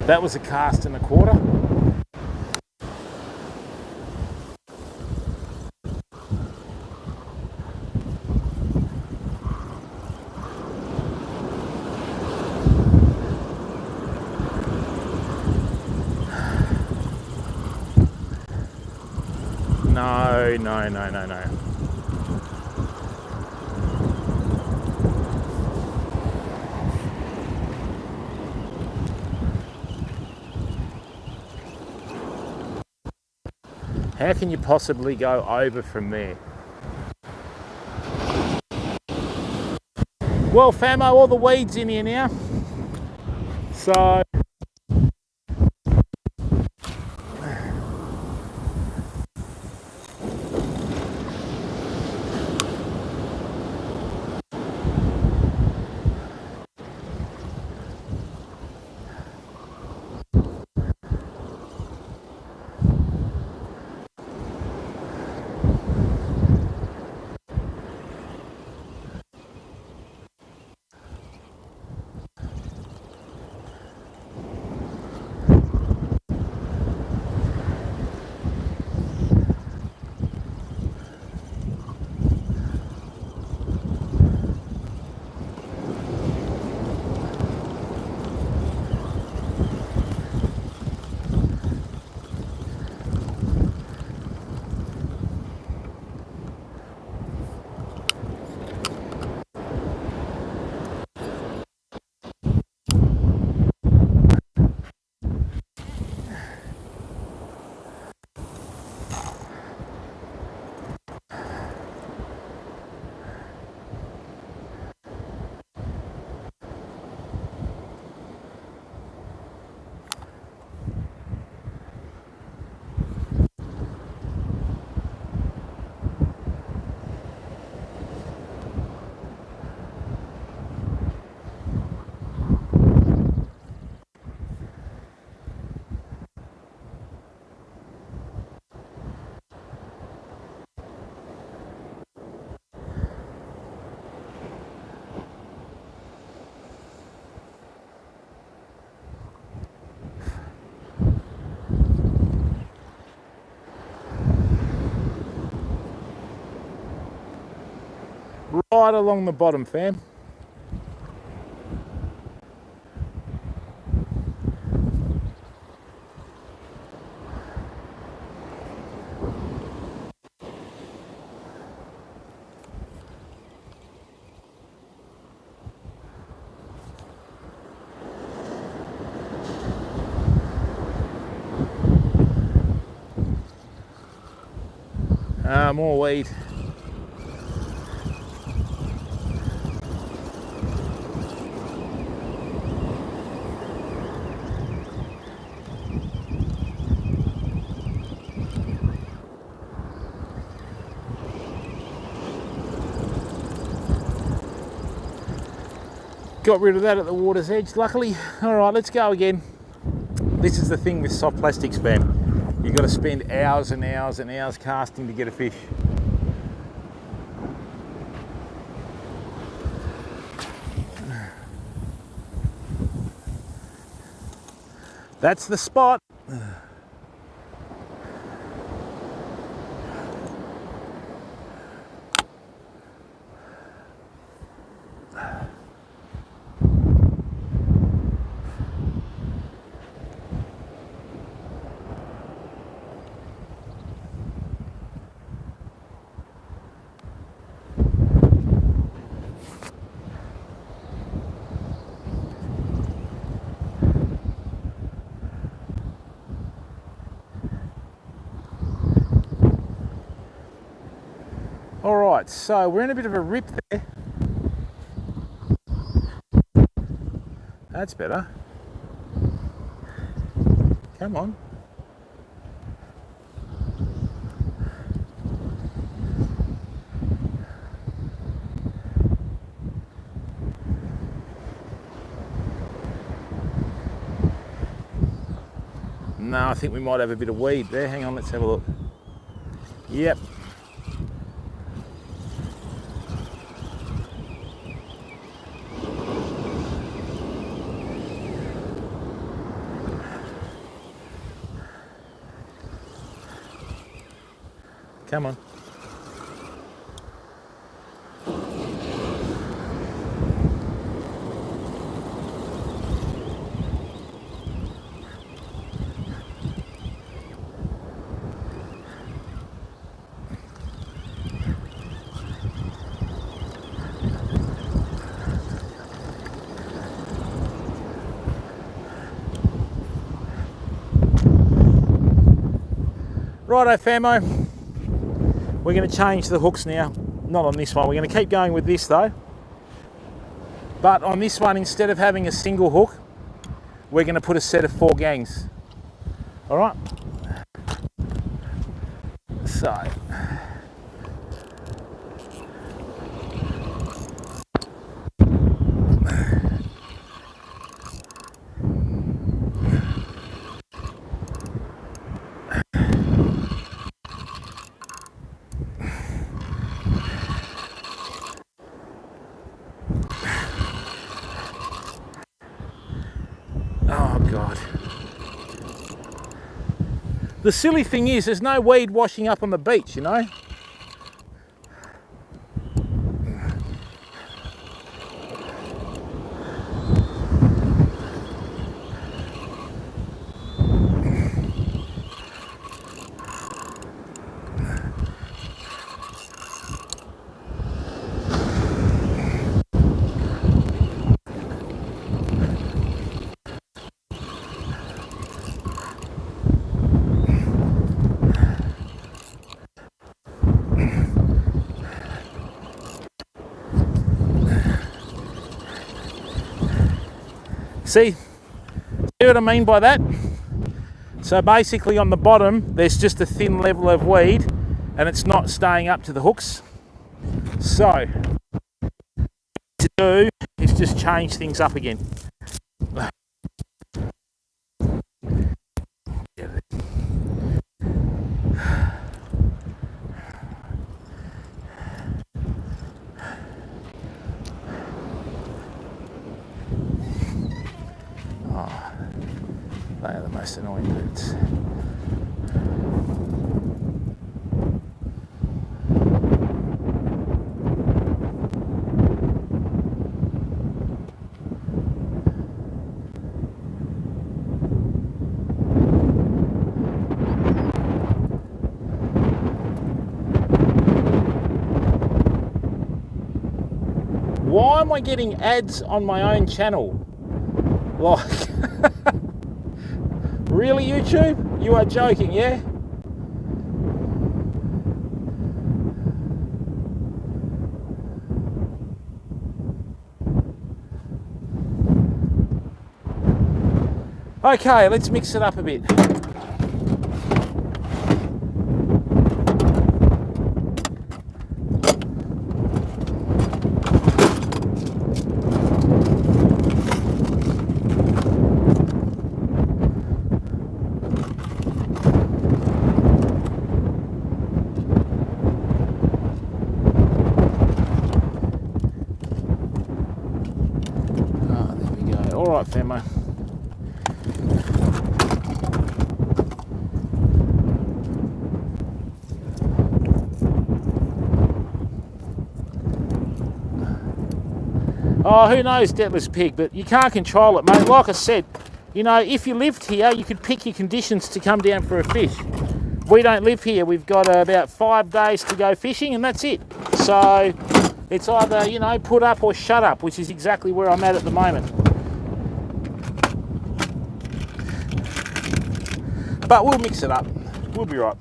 That was a cast and a quarter. No. How can you possibly go over from there? Well, famo, all the weeds in here now. So right along the bottom, fam. More weed. Got rid of that at the water's edge, luckily. All right, let's go again. This is the thing with soft plastics, fam. You've got to spend hours and hours and hours casting to get a fish. That's the spot. All right, so we're in a bit of a rip there. That's better. Come on. No, I think we might have a bit of weed there. Hang on, let's have a look. Yep. Come on. Righto, famo. We're going to change the hooks now. Not on this one. We're going to keep going with this though. But on this one, instead of having a single hook, we're going to put a set of 4 gangs. All right. So. Oh God. The silly thing is there's no weed washing up on the beach, you know. See what I mean by that? So basically on the bottom, there's just a thin level of weed and it's not staying up to the hooks. So, to do is just change things up again. They are the most annoying birds. Why am I getting ads on my own channel? Like, really, YouTube? You are joking, yeah? Okay, let's mix it up a bit. All right, famo. Oh, who knows, Detless Pig, but you can't control it, mate. Like I said, you know, if you lived here, you could pick your conditions to come down for a fish. We don't live here. We've got about 5 days to go fishing, and that's it. So it's either, you know, put up or shut up, which is exactly where I'm at the moment. But we'll mix it up. We'll be right.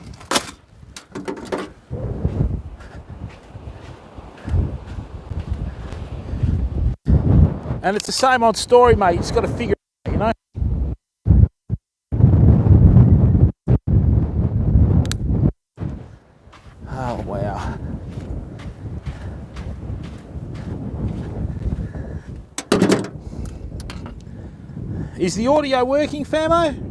And it's the same old story, mate. You just got to figure it out, you know. Oh, wow. Is the audio working, famo?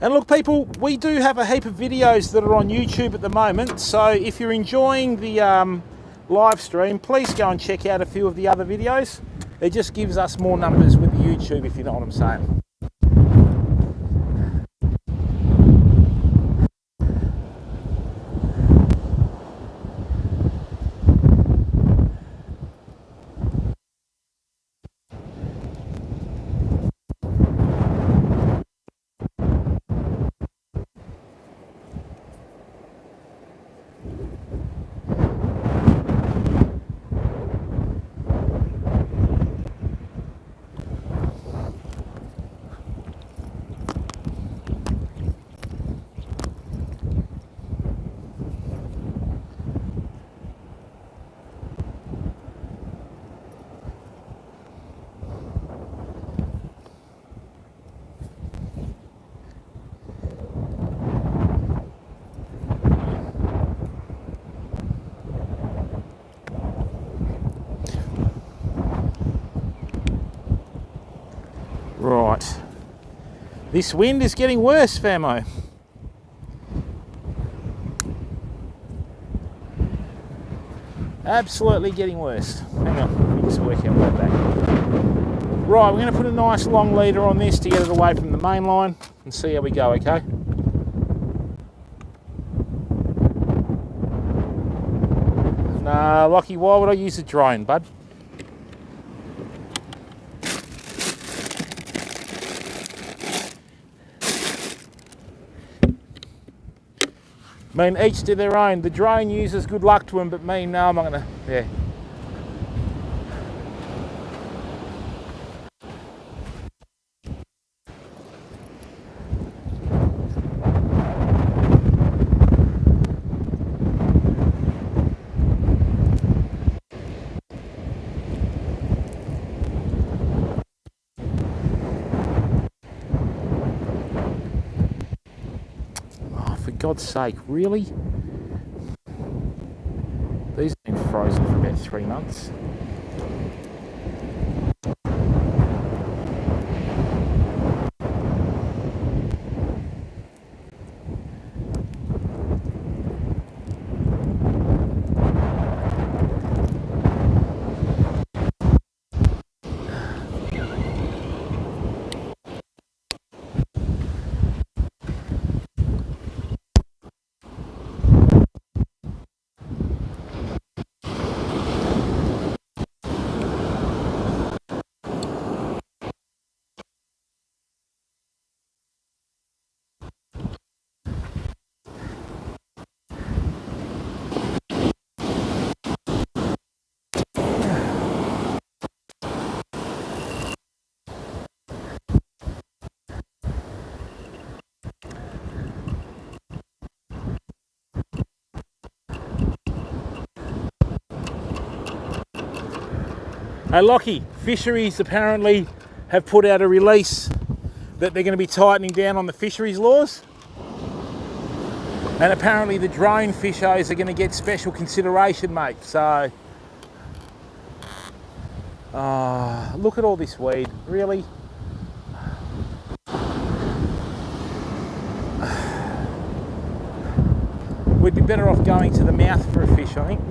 And look, people, we do have a heap of videos that are on YouTube at the moment, so if you're enjoying the live stream, please go and check out a few of the other videos. It just gives us more numbers with the YouTube, if you know what I'm saying. Right, this wind is getting worse, famo. Absolutely getting worse. Hang on, let me just work our way back. Right, we're going to put a nice long leader on this to get it away from the main line and see how we go, okay? Nah, Lockie, why would I use a drone, bud? I mean, each to their own. The drone users, good luck to them, but me, no, I'm not gonna, yeah. For God's sake, really? These have been frozen for about 3 months. Hey Lockie, fisheries apparently have put out a release that they're going to be tightening down on the fisheries laws. And apparently the drone fishers are going to get special consideration, mate. So, look at all this weed, really? We'd be better off going to the mouth for a fish, I think.